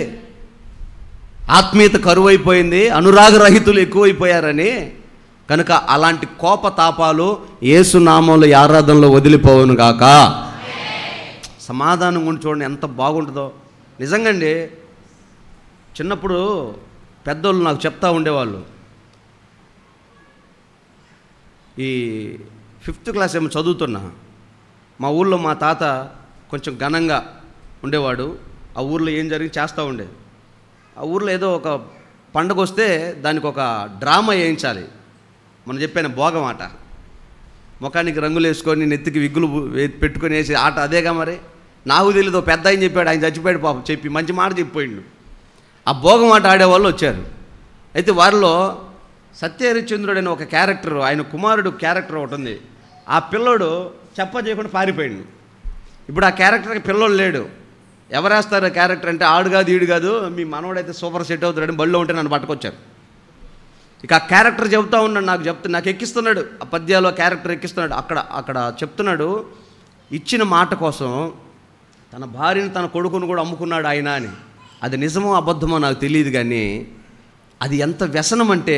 ఆత్మీయత కరువైపోయింది, అనురాగరహితులు ఎక్కువైపోయారని. కనుక అలాంటి కోపతాపాలు యేసునామంలో ఆరాధనలో వదిలిపోవును గాక. సమాధానం గురించి చూడండి ఎంత బాగుంటుందో. నిజంగా అండి, చిన్నప్పుడు పెద్దోళ్ళు నాకు చెప్తా ఉండేవాళ్ళు. ఈ 5th క్లాస్ ఏమో చదువుతున్నా, మా ఊళ్ళో మా తాత కొంచెం ఘనంగా ఉండేవాడు. ఆ ఊర్లో ఏం జరిగి చేస్తూ ఉండేది. ఆ ఊర్లో ఏదో ఒక పండగ వస్తే దానికి ఒక డ్రామా వేయించాలి. మనం చెప్పాను భోగం ఆట, ముఖానికి రంగులు వేసుకొని నెత్తికి విగ్గులు పెట్టుకొని వేసి ఆట అదేగా. మరి నాకు తెలియదు, పెద్ద ఆయన చెప్పాడు, ఆయన చచ్చిపోయాడు పాపం, చెప్పి మంచి మాట చెప్పిపోయిండు. ఆ భోగం ఆట ఆడేవాళ్ళు వచ్చారు. అయితే వారిలో సత్యహరిశ్చంద్రుడు అనే ఒక క్యారెక్టర్, ఆయన కుమారుడు క్యారెక్టర్ ఒకటి ఉంది. ఆ పిల్లోడు చెప్ప చేయకుండా పారిపోయిండు. ఇప్పుడు ఆ క్యారెక్టర్కి పిల్లోడు లేడు. ఎవరేస్తారు క్యారెక్టర్ అంటే ఆడు కాదు ఈడు కాదు, మీ మనోడైతే సూపర్ సెట్ అవుతాడని బళ్ళో ఉంటే నన్ను పట్టుకొచ్చారు. ఇక ఆ క్యారెక్టర్ చెబుతూ ఉన్నాడు, నాకు ఎక్కిస్తున్నాడు, ఆ పద్యాలు ఆ క్యారెక్టర్ ఎక్కిస్తున్నాడు. అక్కడ చెప్తున్నాడు, ఇచ్చిన మాట కోసం తన భార్యను తన కొడుకును కూడా అమ్ముకున్నాడు ఆయన అని. అది నిజమో అబద్ధమో నాకు తెలియదు, కానీ అది ఎంత వ్యసనం అంటే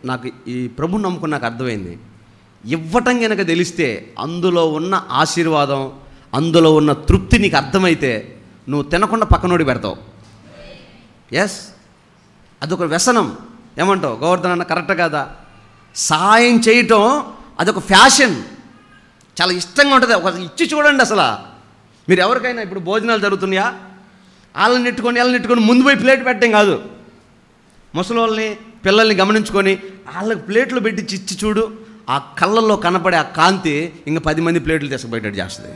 నాకు ఈ ప్రభుని నమ్ముకున్నాక అర్థమైంది. ఇవ్వటం కనుక తెలిస్తే అందులో ఉన్న ఆశీర్వాదం, అందులో ఉన్న తృప్తి నీకు అర్థమైతే నువ్వు తినకుండా పక్కనోడి పెడతావు. ఎస్, అదొక వ్యసనం. ఏమంటావు గోవర్ధన్ అన్న, కరెక్ట్ కాదా? సాయం చేయటం అదొక ఫ్యాషన్, చాలా ఇష్టంగా ఉంటుంది. ఒక ఇచ్చి చూడండి. అసలు మీరు ఎవరికైనా ఇప్పుడు భోజనాలు జరుగుతున్నాయా, వాళ్ళని నెట్టుకొని ముందు పోయి ప్లేట్ పెట్టడం కాదు. ముసలి వాళ్ళని, పిల్లల్ని గమనించుకొని వాళ్ళకి ప్లేట్లు పెట్టి ఇచ్చి చూడు, ఆ కళ్ళల్లో కనపడే ఆ కాంతి ఇంకా 10 మంది ప్లేట్లు తీసుకుపోయేటట్టు చేస్తుంది.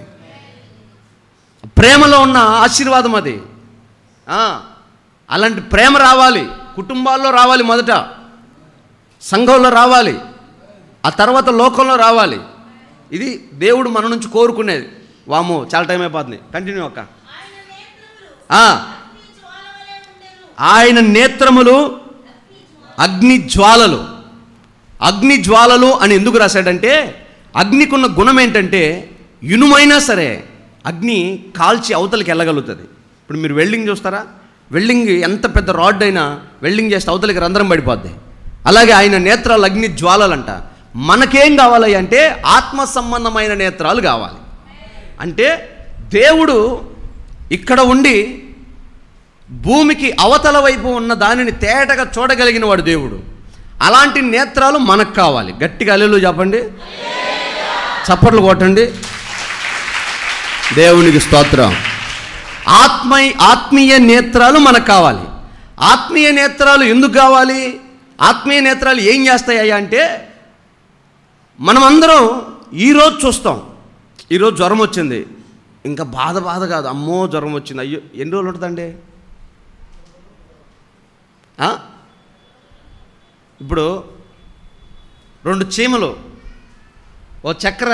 ప్రేమలో ఉన్న ఆశీర్వాదం అది. అలాంటి ప్రేమ రావాలి, కుటుంబాల్లో రావాలి, మొదట సంఘంలో రావాలి, ఆ తర్వాత లోకంలో రావాలి. ఇది దేవుడు మన నుంచి కోరుకునేది. వాము చాలా టైం అయిపోతుంది, కంటిన్యూ అక్క. ఆయన నేత్రములు అగ్ని జ్వాలలు అని ఎందుకు రాశాడంటే, అగ్నికున్న గుణం ఏంటంటే ఇనుమైనా సరే అగ్ని కాల్చి అవతలికి వెళ్ళగలుగుతుంది. ఇప్పుడు మీరు వెల్డింగ్ చూస్తారా, వెల్డింగ్ ఎంత పెద్ద రాడ్ అయినా వెల్డింగ్ చేస్తే అవతలికి రంధ్రం పడిపోద్ది. అలాగే ఆయన నేత్రాలు అగ్ని జ్వాలలంట. మనకేం కావాలి అంటే ఆత్మ సంబంధమైన నేత్రాలు కావాలి. అంటే దేవుడు ఇక్కడ ఉండి భూమికి అవతల వైపు ఉన్న దానిని తేటగా చూడగలిగిన వాడు దేవుడు. అలాంటి నేత్రాలు మనకు కావాలి. గట్టిగా హల్లెలూయా చెప్పండి, చప్పట్లు కొట్టండి. దేవునికి స్తోత్రం. ఆత్మీయ నేత్రాలు మనకు కావాలి. ఆత్మీయ నేత్రాలు ఎందుకు కావాలి? ఆత్మీయ నేత్రాలు ఏం చేస్తాయి అంటే, మనమందరం ఈరోజు చూస్తాం, ఈరోజు జ్వరం వచ్చింది, ఇంకా బాధ కాదు, అమ్మో జ్వరం వచ్చింది, అయ్యో ఎన్ని రోజులు ఉంటుందండి? ఇప్పుడు 2 చీమలు ఓ చక్కెర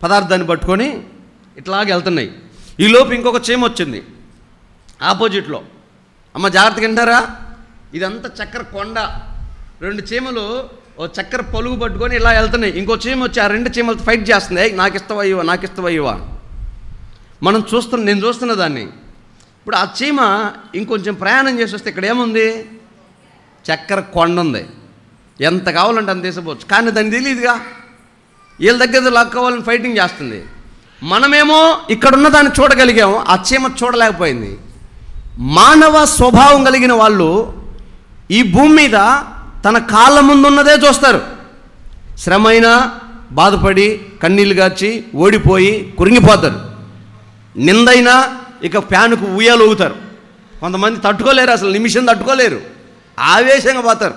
పదార్థాన్ని పట్టుకొని ఇట్లాగే వెళ్తున్నాయి. ఈలోపు ఇంకొక చీమ వచ్చింది ఆపోజిట్లో. అమ్మ జాగ్రత్తగా వింటారా, ఇదంతా చక్కెర కొండ. 2 చీమలు ఓ చక్కెర పలుగు పట్టుకొని ఇలా వెళ్తున్నాయి. ఇంకో చీమ వచ్చి ఆ 2 చీమలతో ఫైట్ చేస్తుంది, నాకు ఇష్టవయ్యవా. నేను చూస్తున్న దాన్ని. ఇప్పుడు ఆ చీమ ఇంకొంచెం ప్రయాణం చేసి వస్తే ఇక్కడ ఏముంది? చక్కెర కొండ ఉంది, ఎంత కావాలంటే అంత తీసుకోవచ్చు. కానీ దాన్ని తెలియదుగా, వీళ్ళ దగ్గర లాక్కోవాలని ఫైటింగ్ చేస్తుంది. మనమేమో ఇక్కడున్న దాన్ని చూడగలిగాము, ఆ చీమ చూడలేకపోయింది. మానవ స్వభావం కలిగిన వాళ్ళు ఈ భూమి మీద తన కాళ్ళ ముందున్నదే చూస్తారు. శ్రమైనా బాధపడి కన్నీళ్ళు గార్చి ఓడిపోయి కురింగిపోతారు. నిందైనా ఇక ఫ్యానుకు ఉయ్యాలు ఊగుతారు. కొంతమంది తట్టుకోలేరు, అసలు నిమిషం తట్టుకోలేరు, ఆవేశంగా పోతారు.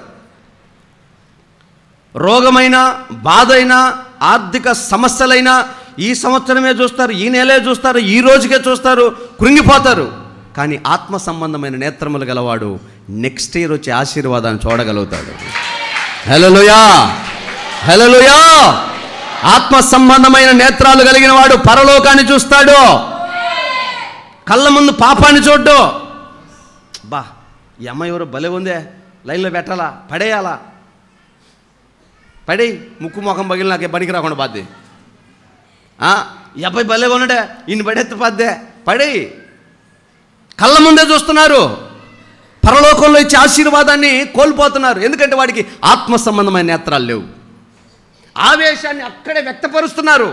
రోగమైనా బాధైనా ఆర్థిక సమస్యలైనా ఈ సంవత్సరమే చూస్తారు, ఈ నెలే చూస్తారు, ఈ రోజుకే చూస్తారు, కృంగిపోతారు. కానీ ఆత్మ సంబంధమైన నేత్రములు గలవాడు నెక్స్ట్ ఇయర్ వచ్చే ఆశీర్వాదాన్ని చూడగలుగుతాడు. హల్లెలూయా, హల్లెలూయా. ఆత్మ సంబంధమైన నేత్రాలు కలిగిన వాడు పరలోకాన్ని చూస్తాడు, కళ్ళ ముందు పాపాన్ని చూడ్డు. బా, ఈ అమ్మాయి ఎవరు భలే ఉందే, లైన్లో పెట్టాలా, పడేయాలా, పడే ముక్కు ముఖం పగిలి నాకే పనికి రాకుండా బాధ్య. ఈ అబ్బాయి భలే ఉన్నాడే, ఈయన పడేత్త బాధ్యే, పడే. కళ్ళ ముందే చూస్తున్నారు, పరలోకంలో ఇచ్చే ఆశీర్వాదాన్ని కోల్పోతున్నారు. ఎందుకంటే వాడికి ఆత్మ సంబంధమైన నేత్రాలు లేవు. ఆవేశాన్ని అక్కడే వ్యక్తపరుస్తున్నారు.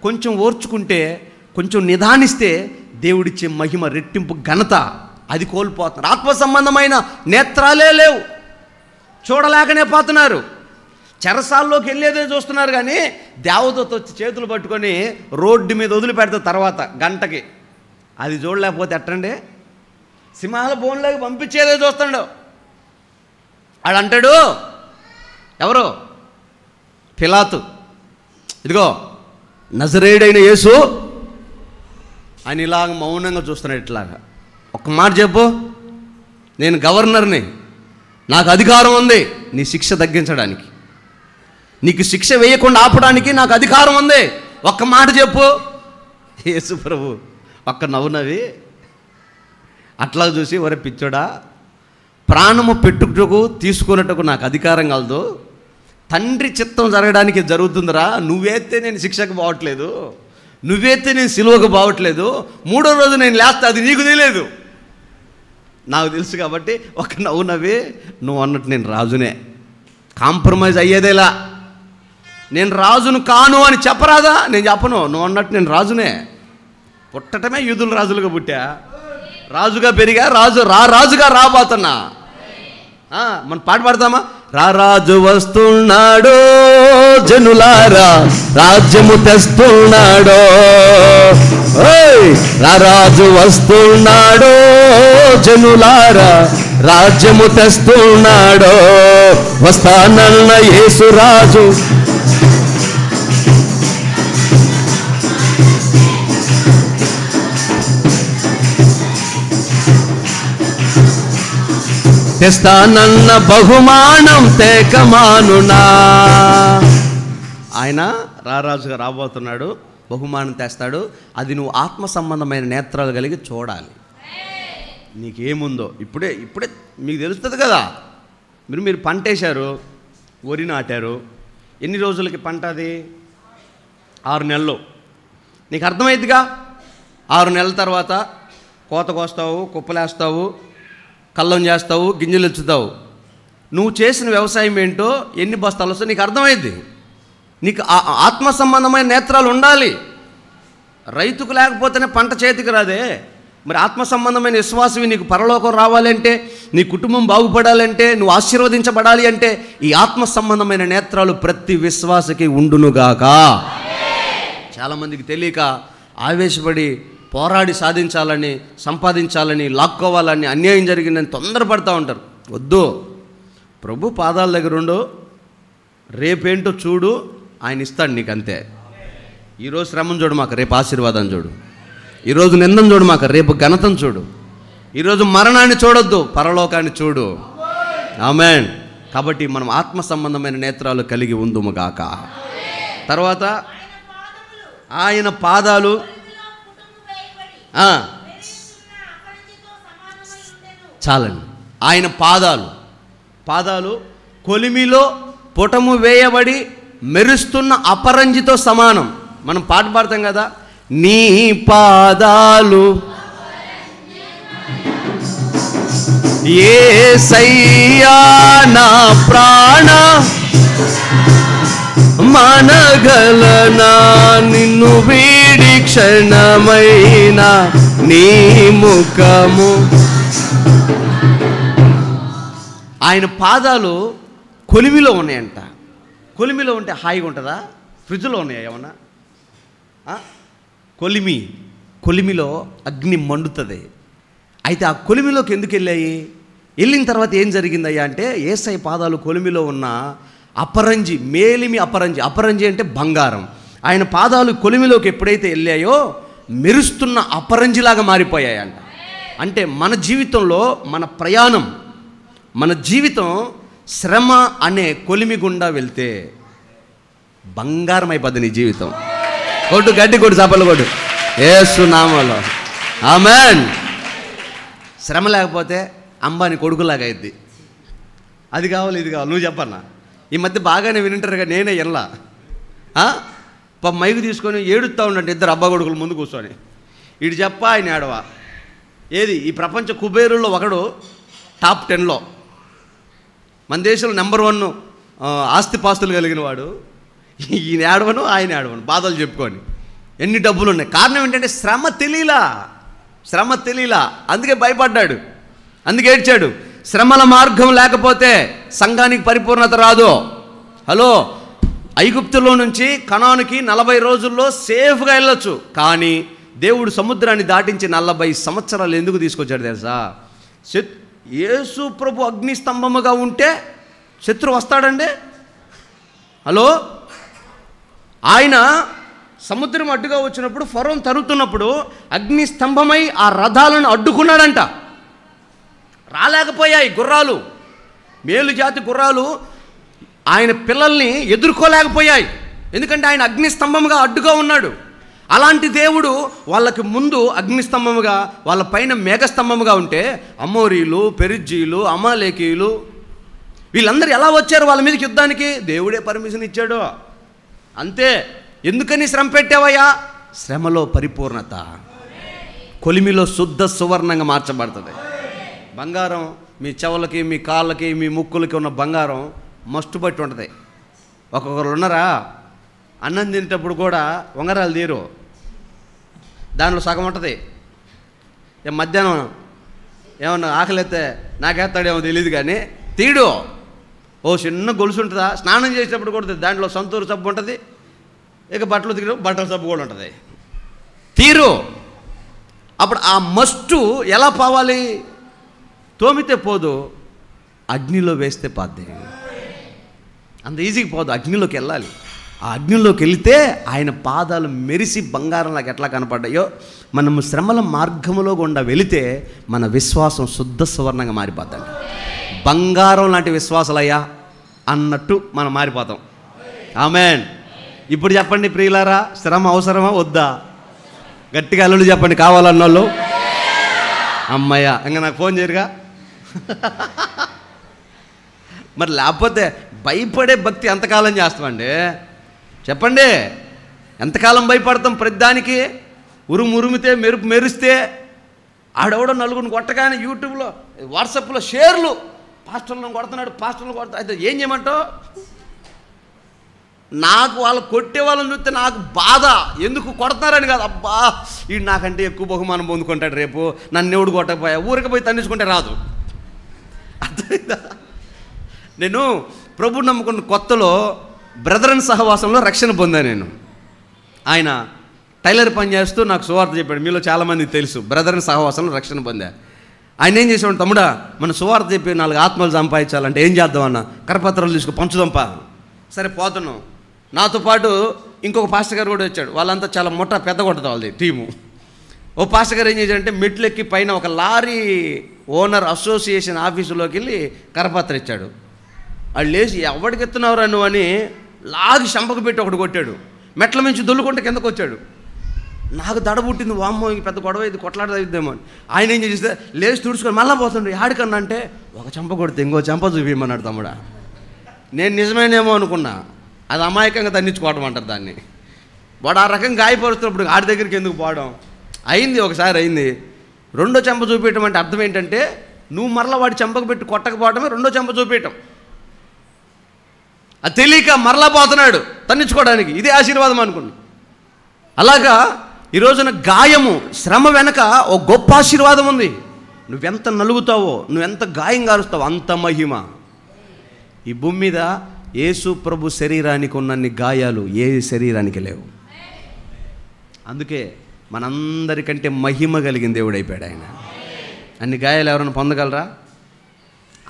కొంచెం ఓర్చుకుంటే, కొంచెం నిదానిస్తే దేవుడిచ్చే మహిమ, రెట్టింపు ఘనత అది కోల్పోతున్నారు. ఆత్మ సంబంధమైన నేత్రాలే లేవు, చూడలేకనే పోతున్నారు. చెరసాల్లోకి వెళ్ళేదే చూస్తున్నారు, కానీ దేవదూత వచ్చి చేతులు పట్టుకొని రోడ్డు మీద వదిలిపెడతారు తర్వాత గంటకి. అది చూడలేకపోతే ఎట్టండి, సింహాల బోన్లోకి పంపించేదే చూస్తాడు. ఆడంటాడు, ఎవరు, పిలాతు, ఇదిగో నజరేయుడైన యేసు అని ఇలాగ మౌనంగా చూస్తున్నాడు. ఇట్లాగా ఒక్క మాట చెప్పు, నేను గవర్నర్ని, నాకు అధికారం ఉంది నీ శిక్ష తగ్గించడానికి, నీకు శిక్ష వేయకుండా ఆపడానికి నాకు అధికారం ఉంది, ఒక్క మాట చెప్పు. యేసు ప్రభు ఒక్క నవ్వునవి అట్లా చూసి, ఒరే పిచ్చోడా, ప్రాణము పెట్టుటకు తీసుకున్నట్టుకు నాకు అధికారం కలదు, తండ్రి చిత్తం జరగడానికి జరుగుతుందిరా. నువ్వేస్తే నేను శిక్షకు పోవట్లేదు, నువ్వేస్తే నేను సిలువకు పోవట్లేదు, మూడో రోజు నేను లేస్తా, అది నీకు తెలియదు, నాకు తెలుసు. కాబట్టి ఒక నవ్వు నవ్వి, నువ్వు అన్నట్టు నేను రాజునే, కాంప్రమైజ్ అయ్యేదేలా, నేను రాజును కాను అని చెప్పరాదా? నేను చెప్పను, నువ్వు అన్నట్టు నేను రాజునే. పుట్టటమే యూదులు రాజులుగా పుట్టా, రాజుగా పెరిగా, రాజుగా రాబోతున్నా. మనం పాట పాడతామా? రారాజు వస్తున్నాడో జనులారా, రాజ్యము తెస్తున్నాడో, రారాజు వస్తున్నాడో జనులారా, రాజ్యము తెస్తున్నాడో, వస్తానన్న యేసురాజు తెస్తానన్న బహుమానం తేకమానునా. ఆయన రారాజుగా రాబోతున్నాడు, బహుమానం తెస్తాడు. అది నువ్వు ఆత్మ సంబంధమైన నేత్రాలు కలిగి చూడాలి. నీకేముందో ఇప్పుడే మీకు తెలుస్తుంది కదా. మీరు పంట వేశారు, వరి నాటారు, ఎన్ని రోజులకి పంట అది? 6 నెలలు. నీకు అర్థమైద్దిగా, 6 నెలల తర్వాత కోత కోస్తావు, కుప్పలేస్తావు, కల్లం చేస్తావు, గింజలు ఎచ్చుతావు. నువ్వు చేసిన వ్యవసాయం ఏంటో, ఎన్ని బస్తాలు వస్తావు నీకు అర్థమైంది. నీకు ఆత్మ సంబంధమైన నేత్రాలు ఉండాలి. రైతుకు లేకపోతేనే పంట చేతికి రాదే. మరి ఆత్మ సంబంధమైన విశ్వాసవి నీకు పరలోకం రావాలంటే, నీ కుటుంబం బాగుపడాలంటే, నువ్వు ఆశీర్వదించబడాలి అంటే ఈ ఆత్మ సంబంధమైన నేత్రాలు ప్రతి విశ్వాసకి ఉండునుగాక. చాలామందికి తెలియక ఆవేశపడి పోరాడి సాధించాలని, సంపాదించాలని, లాక్కోవాలని, అన్యాయం జరిగిందని తొందరపడతా ఉంటారు. వద్దు, ప్రభు పాదాల దగ్గర ఉండు, రేపేంటో చూడు, ఆయన ఇస్తాడు నీకు, అంతే. ఈరోజు శ్రమను చూడు మాకు, రేపు ఆశీర్వాదం చూడు. ఈరోజు నిందను చూడు మాకు, రేపు ఘనతను చూడు. ఈరోజు మరణాన్ని చూడొద్దు, పరలోకాన్ని చూడు. ఆమేన్. కాబట్టి మనం ఆత్మ సంబంధమైన నేత్రాలు కలిగి ఉందుముగాక. తర్వాత ఆయన పాదాలు చాలండి. ఆయన పాదాలు కొలిమిలో పుటము వేయబడి మెరుస్తున్న అపరంజితో సమానం. మనం పాట పాడతాం కదా, నీ పాదాలు యేసయ్యా నా ప్రాణ మనగలనా నిన్ను వీడి క్షణమైన నీ ముఖము. ఆయన పాదాలు కొలిమిలో ఉన్నాయంట. కొలిమిలో ఉంటే హాయిగా ఉంటుందా? ఫ్రిడ్జ్లో ఉన్నాయా ఏమన్నా? కొలిమిలో అగ్ని మండుతుంది. అయితే ఆ కొలిమిలోకి ఎందుకు వెళ్ళాయి? వెళ్ళిన తర్వాత ఏం జరిగిందయ్యా అంటే, యేసయ్య పాదాలు కొలిమిలో ఉన్న అపరంజి, మేలిమి అపరంజి అంటే బంగారం, ఆయన పాదాలు కొలిమిలోకి ఎప్పుడైతే వెళ్ళాయో మెరుస్తున్న అపరంజిలాగా మారిపోయాయంట. అంటే మన జీవితంలో మన ప్రయాణం, మన జీవితం శ్రమ అనే కొలిమి గుండా వెళ్తే బంగారం అయిపోద్ది నీ జీవితం. కొట్టు, గడ్డి కొట్టు, చప్పలు కొట్టు యేసు నామములో. ఆమేన్. శ్రమ లేకపోతే అంబానీ కొడుకులాగా అయింది. అది కావాలి, ఇది కావాలి, నువ్వు చెప్పన్నా. ఈ మధ్య బాగానే వినింటారుగా, నేనే ఎల్లా మైకు తీసుకొని ఏడుస్తూ ఉండండి ఇద్దరు అబ్బా కొడుకులు ముందు కూర్చొని. ఇటు చెప్ప, ఆయన ఏడవా. ఏది ఈ ప్రపంచ కుబేరుల్లో ఒకడు టాప్ 10లో, మన దేశంలో నెంబర్ 1 ఆస్తిపాస్తులు కలిగిన వాడు. ఈయన ఏడవను, ఆయన ఏడవను, బాధలు చెప్పుకొని ఎన్ని డబ్బులు ఉన్నాయి. కారణం ఏంటంటే శ్రమ తెలియలా, అందుకే భయపడ్డాడు, అందుకే ఏడ్చాడు. శ్రమల మార్గం లేకపోతే సంఘానికి పరిపూర్ణత రాదు. హలో, ఐగుప్తులో నుంచి కనానుకి 40 రోజుల్లో సేఫ్గా వెళ్ళొచ్చు. కానీ దేవుడు సముద్రాన్ని దాటించి 40 సంవత్సరాలు ఎందుకు తీసుకొచ్చాడు తెలుసా? యేసు ప్రభు అగ్ని స్తంభముగా ఉంటే శత్రువు వస్తాడండి. హలో, ఆయన సముద్రం అడ్డుగా వచ్చినప్పుడు, ఫరోను తరుగుతున్నప్పుడు అగ్ని స్తంభమై ఆ రథాలను అడ్డుకున్నాడంట. రాలేకపోయాయి గుర్రాలు, మేలు జాతి గుర్రాలు ఆయన పిల్లల్ని ఎదుర్కోలేకపోయాయి. ఎందుకంటే ఆయన అగ్ని స్తంభముగా అడ్డుగా ఉన్నాడు. అలాంటి దేవుడు వాళ్ళకి ముందు అగ్నిస్తంభముగా, వాళ్ళ పైన మేఘస్తంభముగా ఉంటే అమోరీలు, పెరిజ్జీలు, అమాలేకీయులు వీళ్ళందరూ ఎలా వచ్చారు వాళ్ళ మీదకి యుద్ధానికి? దేవుడే పర్మిషన్ ఇచ్చాడు అంతే. ఎందుకని శ్రమ పెట్టావయ్యా? శ్రమలో పరిపూర్ణత, కొలిమిలో శుద్ధ సువర్ణంగా మార్చబడుతుంది. బంగారం మీ చెవులకి, మీ కాళ్ళకి, మీ ముక్కులకి ఉన్న బంగారం మస్టు బట్టి ఉంటుంది. ఒక్కొక్కరు ఉన్నారా, అన్నం తినేటప్పుడు కూడా ఉంగరాలు తీరు, దానిలో సగం ఉంటుంది. మధ్యాహ్నం ఏమన్నా ఆకలిస్తే నాకేస్తాడేమో తెలియదు కానీ తీడు. ఓ చిన్న గొలుసు ఉంటుందా, స్నానం చేసేటప్పుడు కూడా దాంట్లో సంతూరు సబ్బు ఉంటుంది, ఇక బట్టలు తీరు బట్టల సబ్బు కూడా ఉంటుంది, తీరు. అప్పుడు ఆ మస్టు ఎలా పోవాలి? తోమితే పోదు, అగ్నిలో వేస్తే పోద్ది. అంత ఈజీగా పోదు, అగ్నిలోకి వెళ్ళాలి. ఆ అగ్నిలోకి వెళితే ఆయన పాదాలు మెరిసి బంగారంలాగా ఎట్లా కనపడ్డాయో, మనము శ్రమల మార్గములో గుండా వెళితే మన విశ్వాసం శుద్ధ సువర్ణంగా మారిపోతాం. బంగారం లాంటి విశ్వాసాలయ్యా అన్నట్టు మనం మారిపోతాం. ఆమేన్. ఇప్పుడు చెప్పండి ప్రియులారా, శ్రమ అవసరమా వద్దా? గట్టిగా అల్లుడు చెప్పండి, కావాలన్న వాళ్ళు. అమ్మయ్య, ఇంకా నాకు ఫోన్ చేయరుగా. మరి లేకపోతే భయపడే భక్తి ఎంతకాలం చేస్తామండి చెప్పండి? ఎంతకాలం భయపడతాం ప్రతిదానికి? ఉరిమితే మెరుపు మెరిస్తే ఆడెవడో నలుగురిని కొట్టగానే యూట్యూబ్లో, వాట్సాప్లో షేర్లు, పాస్టర్లను కొడుతున్నాడు, పాస్టర్లను కొడుతున్నాడు. అయితే ఏం చేయమంటావు? నాకు వాళ్ళు కొట్టే వాళ్ళని చూస్తే నాకు బాధ. ఎందుకు కొడతారని కాదు, అబ్బా వీడు నాకంటే ఎక్కువ బహుమానం పొందుకుంటాడు, రేపు నన్ను ఎవడు కొట్టకపోయా, ఊరికి పోయి తన్నించుకుంటే రాదు. అర్థమైందా? నేను ప్రభు నమ్ముకున్న కొత్తలో బ్రదరన్ సహవాసంలో రక్షణ పొందాను నేను. ఆయన టైలర్ పని చేస్తూ నాకు సువార్త చెప్పాడు. మీలో చాలామందికి తెలుసు, బ్రదరన్ సహవాసంలో రక్షణ పొందా. ఆయన ఏం చేసాడు, తమ్ముడా మన సువార్త చెప్పి 4 ఆత్మలు సంపాదించాలంటే ఏం చేద్దామన్నా? కరపత్రాలు తీసుకు పంచుదంపా. సరే పోతున్నాం. నాతో పాటు ఇంకొక పాస్టర్ గారు కూడా వచ్చాడు. వాళ్ళంతా చాలా పెద్ద కొట్టదు వాళ్ళది టీము. ఓ పాస్టర్ గారు ఏం చేశాడంటే మెట్లెక్కి పైన ఒక లారీ ఓనర్ అసోసియేషన్ ఆఫీసులోకి వెళ్ళి కరపత్ర ఇచ్చాడు. వాళ్ళు లేచి ఎవడికి ఎత్తున్నావురా నువ్వు అని లాగి చంపకు పెట్టి ఒకటి కొట్టాడు. మెట్ల నుంచి దొల్లుకుంటే కిందకు వచ్చాడు. నాకు దడ పుట్టింది, వామ్మో ఇంక పెద్ద గొడవ ఇది, కొట్లాడదేమో అని. ఆయన ఏం చేస్తే లేచి తుడుచుకొని మళ్ళీ పోతుండే. ఆడికన్నా అంటే ఒక చెంప కొడితే ఇంకో చెంప చూపించమన్నాడు తమ్ముడా. నేను నిజమేనేమో అనుకున్నా, అది అమాయకంగా తన్నించుకోవడం అంటారు దాన్ని. వాడు ఆ రకంగా గాయపరుస్తున్నప్పుడు ఆడి దగ్గరికి ఎందుకు పోవడం? అయింది, ఒకసారి అయింది. రెండో చెంప చూపించడం అంటే అర్థం ఏంటంటే నువ్వు మరలా వాడి చెంపకు పెట్టి కొట్టకపోవడమే రెండో చెంప చూపించడం. అది తెలియక మరలా పోతున్నాడు తన్నించుకోవడానికి. ఇదే ఆశీర్వాదం అనుకున్నా. అలాగా ఈ రోజున గాయము, శ్రమ వెనక ఓ గొప్ప ఆశీర్వాదం ఉంది. నువ్వెంత నలుగుతావో, నువ్వెంత గాయం గారుస్తావో అంత మహిమ. ఈ భూమి మీద యేసు ప్రభు శరీరానికి ఉన్నన్ని గాయాలు ఏ శరీరానికి లేవు. అందుకే మనందరికంటే మహిమ కలిగిన దేవుడు అయిపోయాడు ఆయన. అన్ని గాయాలు ఎవరైనా పొందగలరా?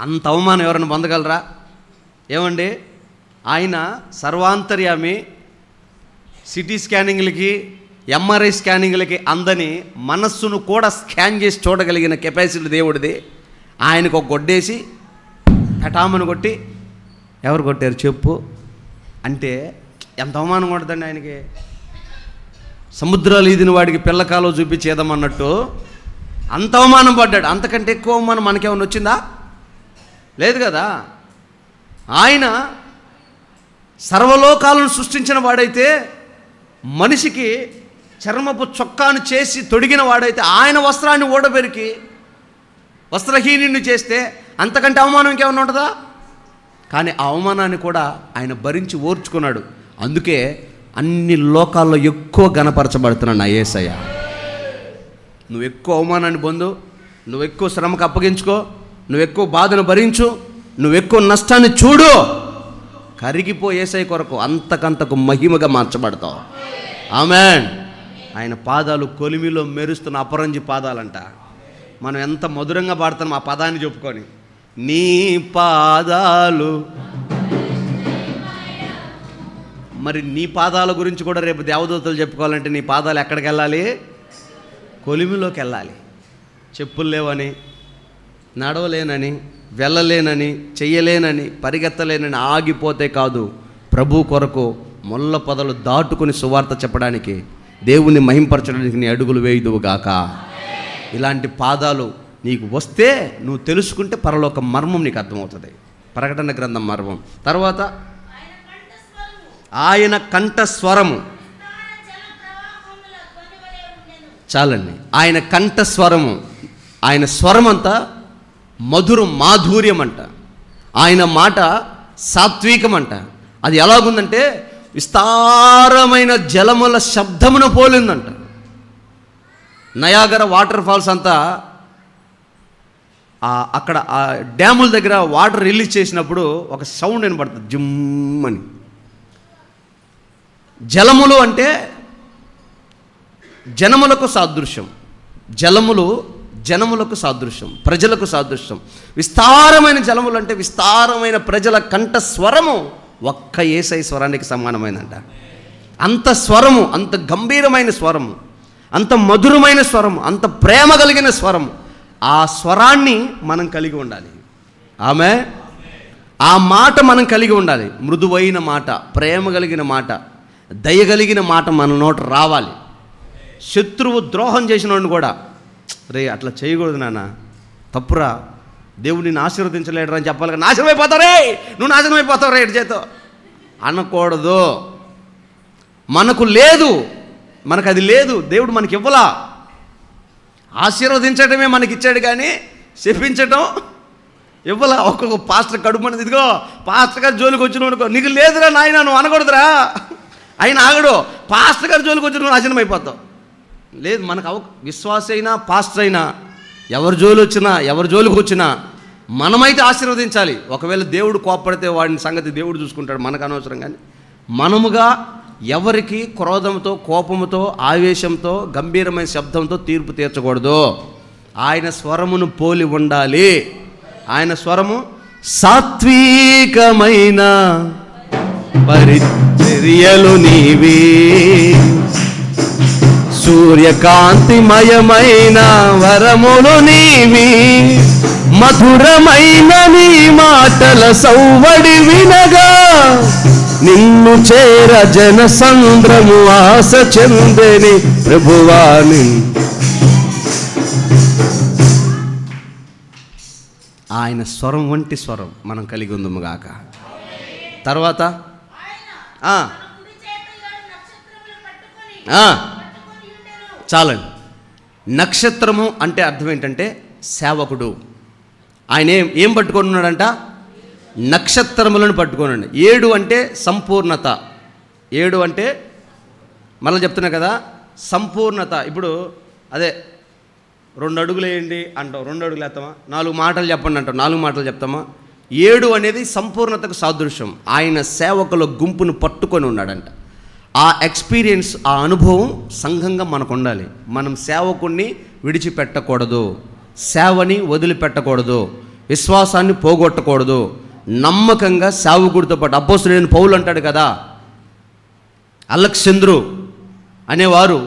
అంత అవమానం ఎవరైనా పొందగలరా? ఏమండి, ఆయన సర్వాంతర్యామి, సిటీ స్కానింగ్లకి, ఎంఆర్ఐ స్కానింగ్లకి అందని మనస్సును కూడా స్కాన్ చేసి చూడగలిగిన కెపాసిటీ దేవుడిది. ఆయనకు ఒక గొడ్డేసి పటామని కొట్టి, ఎవరు కొట్టారు చెప్పు అంటే ఎంత అవమానం కొడుతుంది ఆయనకి. సముద్రాలు ఈదిన వాడికి పిల్లకాలో చూపించేదమన్నట్టు అంత అవమానం పడ్డాడు. అంతకంటే ఎక్కువ అవమానం మనకేమైనా వచ్చిందా? లేదు కదా. ఆయన సర్వలోకాలను సృష్టించిన వాడైతే, మనిషికి చర్మపు చొక్కాను చేసి తొడిగిన వాడైతే, ఆయన వస్త్రాన్ని ఊడబెరికి వస్త్రహీనుని చేస్తే అంతకంటే అవమానం ఇంకేమన్నా ఉంటుందా? కానీ ఆ అవమానాన్ని కూడా ఆయన భరించి ఓర్చుకున్నాడు. అందుకే అన్ని లోకాల్లో ఎక్కువ ఘనపరచబడుతున్నాడు నా యేసయ్య. నువ్వు ఎక్కువ అవమానాన్ని పొందు, నువ్వు ఎక్కువ శ్రమకు అప్పగించుకో, నువ్వు ఎక్కువ బాధను భరించు, నువ్వు ఎక్కువ నష్టాన్ని చూడు, కరిగిపో యేసయ్య కొరకు, అంతకంతకు మహిమగా మార్చబడతావు. ఆమేన్. ఆయన పాదాలు కొలిమిలో మెరుస్తున్న అపరంజి పాదాలంట. మనం ఎంత మధురంగా పాడుతున్నాం ఆ పదాన్ని చెప్పుకొని. నీ పాదాలు. మరి నీ పాదాల గురించి కూడా రేపు దేవదూతలు చెప్పుకోవాలంటే నీ పాదాలు ఎక్కడికి వెళ్ళాలి? కొలిమిలోకి వెళ్ళాలి. చెప్పులు లేవని, నడవలేనని, వెళ్ళలేనని, చెయ్యలేనని, పరిగెత్తలేనని ఆగిపోతే కాదు, ప్రభు కొరకు ముళ్ళ పొదలు దాటుకుని సువార్త చెప్పడానికి, దేవుణ్ణి మహింపరచడానికి నీ అడుగులు వేయుదువుగాక. ఇలాంటి పాదాలు నీకు వస్తే నువ్వు తెలుసుకుంటే పరలోక మర్మం నీకు అర్థమవుతుంది. ప్రకటన గ్రంథం మర్మం. తర్వాత ఆయన కంఠస్వరము. చాలండి. ఆయన కంఠస్వరము, ఆయన స్వరం అంతా మధురం, మాధుర్యం అంట. ఆయన మాట సాత్వికం అంట. అది ఎలాగుందంటే విస్తారమైన జలముల శబ్దమును పోలిందంట. నయాగర వాటర్ ఫాల్స్ అంతా అక్కడ ఆ డ్యాముల దగ్గర వాటర్ రిలీజ్ చేసినప్పుడు ఒక సౌండ్ వినపడుతుంది, జిమ్మని. జలములు అంటే జనములకు సాదృశ్యం, జలములు జనములకు సాదృశ్యం, ప్రజలకు సాదృశ్యం. విస్తారమైన జలములు అంటే విస్తారమైన ప్రజల కంఠ స్వరము ఒక్క యేసయ్య స్వరానికి సమానమైందంట. అంత స్వరము, అంత గంభీరమైన స్వరము, అంత మధురమైన స్వరము, అంత ప్రేమ కలిగిన స్వరము. ఆ స్వరాన్ని మనం కలిగి ఉండాలి. ఆమె ఆ మాట మనం కలిగి ఉండాలి. మృదువైన మాట, ప్రేమ కలిగిన మాట, దయగలిగిన మాట మన నోట రావాలి. శత్రువు ద్రోహం చేసిన వాడిని కూడా, రే అట్లా చేయకూడదు నాన్న, తప్పురా, దేవుడు నిన్ను ఆశీర్వదించలేడు అని చెప్పాలి. నాశనం అయిపోతావు రే, నువ్వు నాశనం అయిపోతావు రే, ఇటు చేతో అనకూడదు. మనకు లేదు, మనకు అది లేదు, దేవుడు మనకి ఇవ్వలా. ఆశీర్వదించడమే మనకి ఇచ్చాడు కానీ శపించడం ఇవ్వలా. ఒక్కొక్క పాస్టర్ కడుపునది, ఇదిగో పాస్టర్ గారు జోలికి వచ్చినోడుకో, నీకు లేదురా నాయన నువ్వు అనకూడదురా, ఆయన ఆగడు. పాస్టర్ గారు జోలికి వచ్చి నువ్వు నాశనం అయిపోతావు. లేదు, మనకు విశ్వాస అయినా పాస్టర్ అయినా ఎవరి జోలి వచ్చినా, ఎవరి జోలికి వచ్చినా మనమైతే ఆశీర్వదించాలి. ఒకవేళ దేవుడు కోప్పడితే వాడిని సంగతి దేవుడు చూసుకుంటాడు, మనకు అనవసరం. కానీ మనముగా ఎవరికి క్రోధంతో, కోపంతో, ఆవేశంతో, గంభీరమైన శబ్దంతో తీర్పు తీర్చకూడదు. ఆయన స్వరమును పోలి ఉండాలి. ఆయన స్వరము సాత్వికమైన పరిచర్యలు నీవి, సూర్యకాంతిమయమైన వరములు నీవి, మధురమైన నీ మాటల సౌవడి వినగా నిన్ను చేర జన సంద్రము ఆశ చెందని ప్రభువాని. ఆయన స్వరం వంటి స్వరం మనం కలిగి ఉందముగాక. తర్వాత చాలండి. నక్షత్రము అంటే అర్థం ఏంటంటే సేవకుడు. ఆయన ఏం పట్టుకొని ఉన్నాడంట? నక్షత్రములను పట్టుకోనండి. 7 అంటే సంపూర్ణత. 7 అంటే మళ్ళీ చెప్తున్నా కదా, సంపూర్ణత. ఇప్పుడు అదే 2 అడుగులు వేయండి అంటాం, 2 అడుగులు వేస్తామా? 4 మాటలు చెప్పండి అంటాం, 4 మాటలు చెప్తామా? 7 అనేది సంపూర్ణతకు సాదృశ్యం. ఆయన సేవకుల గుంపును పట్టుకొని ఉన్నాడంట. ఆ ఎక్స్పీరియన్స్, ఆ అనుభవం సంఘంగా మనకు ఉండాలి. మనం సేవకుణ్ణి విడిచిపెట్టకూడదు, సేవని వదిలిపెట్టకూడదు, విశ్వాసాన్ని పోగొట్టకూడదు. నమ్మకంగా సేవకుడితో పాటు అపోస్తలుడైన పౌలు అంటాడు కదా, అలెగ్జాంద్రు అనేవారు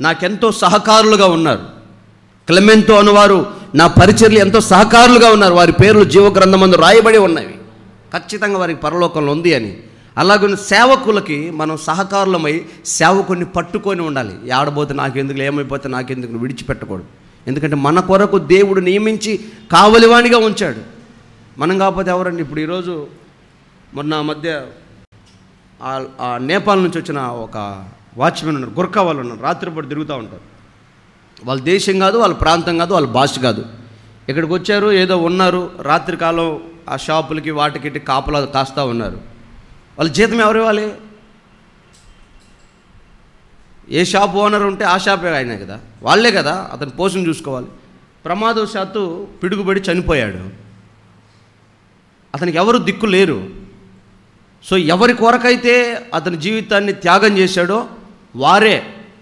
నాకెంతో సహకారులుగా ఉన్నారు, క్లెమెంతో అనేవారు నా పరిచర్లు ఎంతో సహకారులుగా ఉన్నారు, వారి పేర్లు జీవగ్రంథమందు రాయబడి ఉన్నవి, ఖచ్చితంగా వారికి పరలోకంలో ఉంది అని. అలాగే సేవకులకి మనం సహకారులమై సేవకుని పట్టుకొని ఉండాలి. ఆడబోతే నాకెందుకు, ఏమైపోతే నాకెందుకు, విడిచిపెట్టకూడదు. ఎందుకంటే మన కొరకు దేవుడు నియమించి కావలివాణిగా ఉంచాడు. మనం కాకపోతే ఎవరండి? ఇప్పుడు ఈరోజు మొన్న మధ్య నేపాల్ నుంచి వచ్చిన ఒక వాచ్మెన్ ఉన్నారు, గుర్ఖా వాళ్ళు ఉన్నారు, రాత్రిపూట తిరుగుతూ ఉంటారు. వాళ్ళ దేశం కాదు, వాళ్ళ ప్రాంతం కాదు, వాళ్ళ భాష కాదు. ఇక్కడికి వచ్చారు, ఏదో ఉన్నారు, రాత్రికాలం ఆ షాపులకి వాటికి కాపలా కాస్తూ ఉన్నారు. వాళ్ళ జీతం ఎవరు ఇవ్వాలి? ఏ షాప్ ఓనర్ ఉంటే ఆ షాపే ఆయనే కదా, వాళ్ళే కదా అతని పోషణ చూసుకోవాలి. ప్రమాదవశాత్తు పిడుగుబడి చనిపోయాడు. అతనికి ఎవరు దిక్కు లేరు. సో ఎవరి కొరకైతే అతని జీవితాన్ని త్యాగం చేశాడో వారే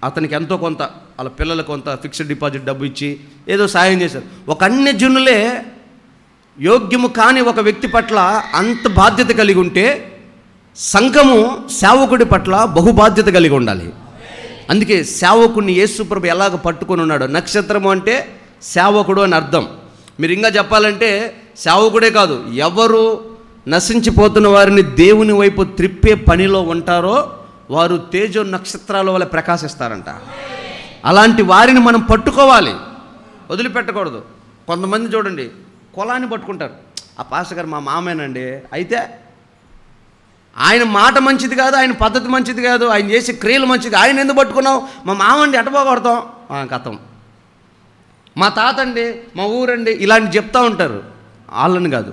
అతనికి ఎంతో కొంత, వాళ్ళ పిల్లలకు కొంత ఫిక్స్డ్ డిపాజిట్ డబ్బు ఇచ్చి ఏదో సాయం చేశారు. ఒక అన్యజనులే యోగ్యము కాని ఒక వ్యక్తి పట్ల అంత బాధ్యత కలిగి ఉంటే సంఘము సేవకుడి పట్ల బహుబాధ్యత కలిగి ఉండాలి. అందుకే సేవకుడిని యేసుప్రభు ఎలాగ పట్టుకొని ఉన్నాడు. నక్షత్రము అంటే సేవకుడు అని అర్థం. మీరు ఇంకా చెప్పాలంటే సేవకుడే కాదు, ఎవరు నశించిపోతున్న వారిని దేవుని వైపు త్రిప్పే పనిలో ఉంటారో వారు తేజో నక్షత్రాల వల్ల ప్రకాశిస్తారంట. అలాంటి వారిని మనం పట్టుకోవాలి, వదిలిపెట్టకూడదు. కొంతమంది చూడండి కులాన్ని పట్టుకుంటారు. ఆ పాస్టర్ గారు మా మామేనండి, అయితే ఆయన మాట మంచిది కాదు, ఆయన పద్ధతి మంచిది కాదు, ఆయన చేసే క్రియలు మంచిది, ఆయన ఎందుకు పట్టుకున్నావు? మా మామండి ఎట్టపోగొడతాం, కథం, మా తాత అండి, మా ఊరండి, ఇలాంటి చెప్తూ ఉంటారు. వాళ్ళని కాదు,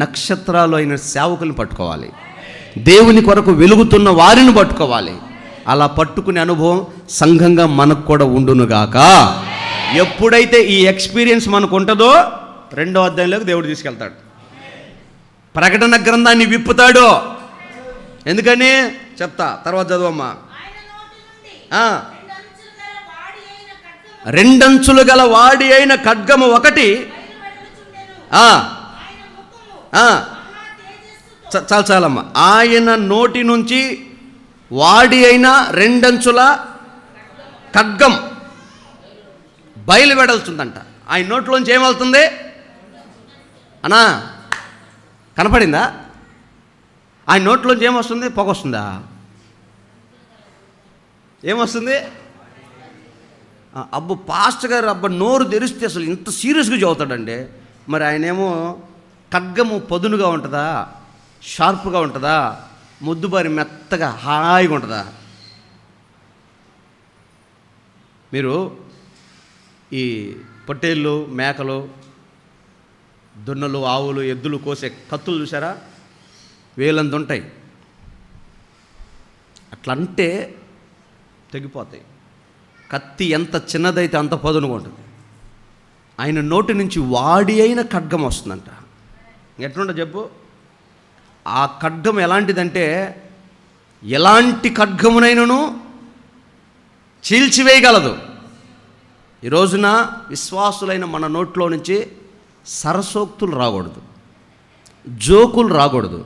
నక్షత్రాలు అయిన సేవకుల్ని పట్టుకోవాలి, దేవుని కొరకు వెలుగుతున్న వారిని పట్టుకోవాలి. అలా పట్టుకునే అనుభవం సంఘంగా మనకు కూడా ఉండునుగాక. ఎప్పుడైతే ఈ ఎక్స్పీరియన్స్ మనకు ఉంటుందో 2వ అధ్యాయంలోకి దేవుడు తీసుకెళ్తాడు. ప్రకటన గ్రంథాన్ని విప్పుతాడు. ఎందుకని చెప్తా, తర్వాత చదవమ్మా. 2 అంచులు గల వాడి అయిన ఖడ్గము ఒకటి, చాలమ్మా, ఆయన నోటి నుంచి వాడి అయిన 2 అంచుల ఖడ్గం బయలు వెడల్తుందంట. ఆయన నోట్లోంచి ఏమవుతుంది అన్నా? కనపడిందా? ఆయన నోట్లోంచి ఏమొస్తుంది? పొగ వస్తుందా? ఏమొస్తుంది? అబ్బో పాస్టర్ గారు అబ్బా నోరు తెరిస్తే అసలు ఇంత సీరియస్గా చదువుతాడండి. మరి ఆయనేమో ఖడ్గము పదునుగా ఉంటుందా, షార్ప్గా ఉంటుందా, ముద్దుబారి మెత్తగా హాయిగా ఉంటుందా? మీరు ఈ పొట్టేళ్ళు, మేకలు, దున్నలు, ఆవులు, ఎద్దులు కోసే కత్తులు చూసారా? వేలంత ఉంటాయి. అట్లంటే తెగిపోతాయి. కత్తి ఎంత చిన్నదైతే అంత పదునుగా ఉంటుంది. ఆయన నోటి నుంచి వాడి అయిన ఖడ్గం వస్తుందంట. ఎట్లుంటో చెప్పు. ఆ ఖడ్గం ఎలాంటిదంటే ఎలాంటి ఖడ్గమునైనను చీల్చివేయగలదు. ఈ రోజున విశ్వాసులైన మన నోట్లో నుంచి సరసోక్తులు రాకూడదు, జోకులు రాకూడదు.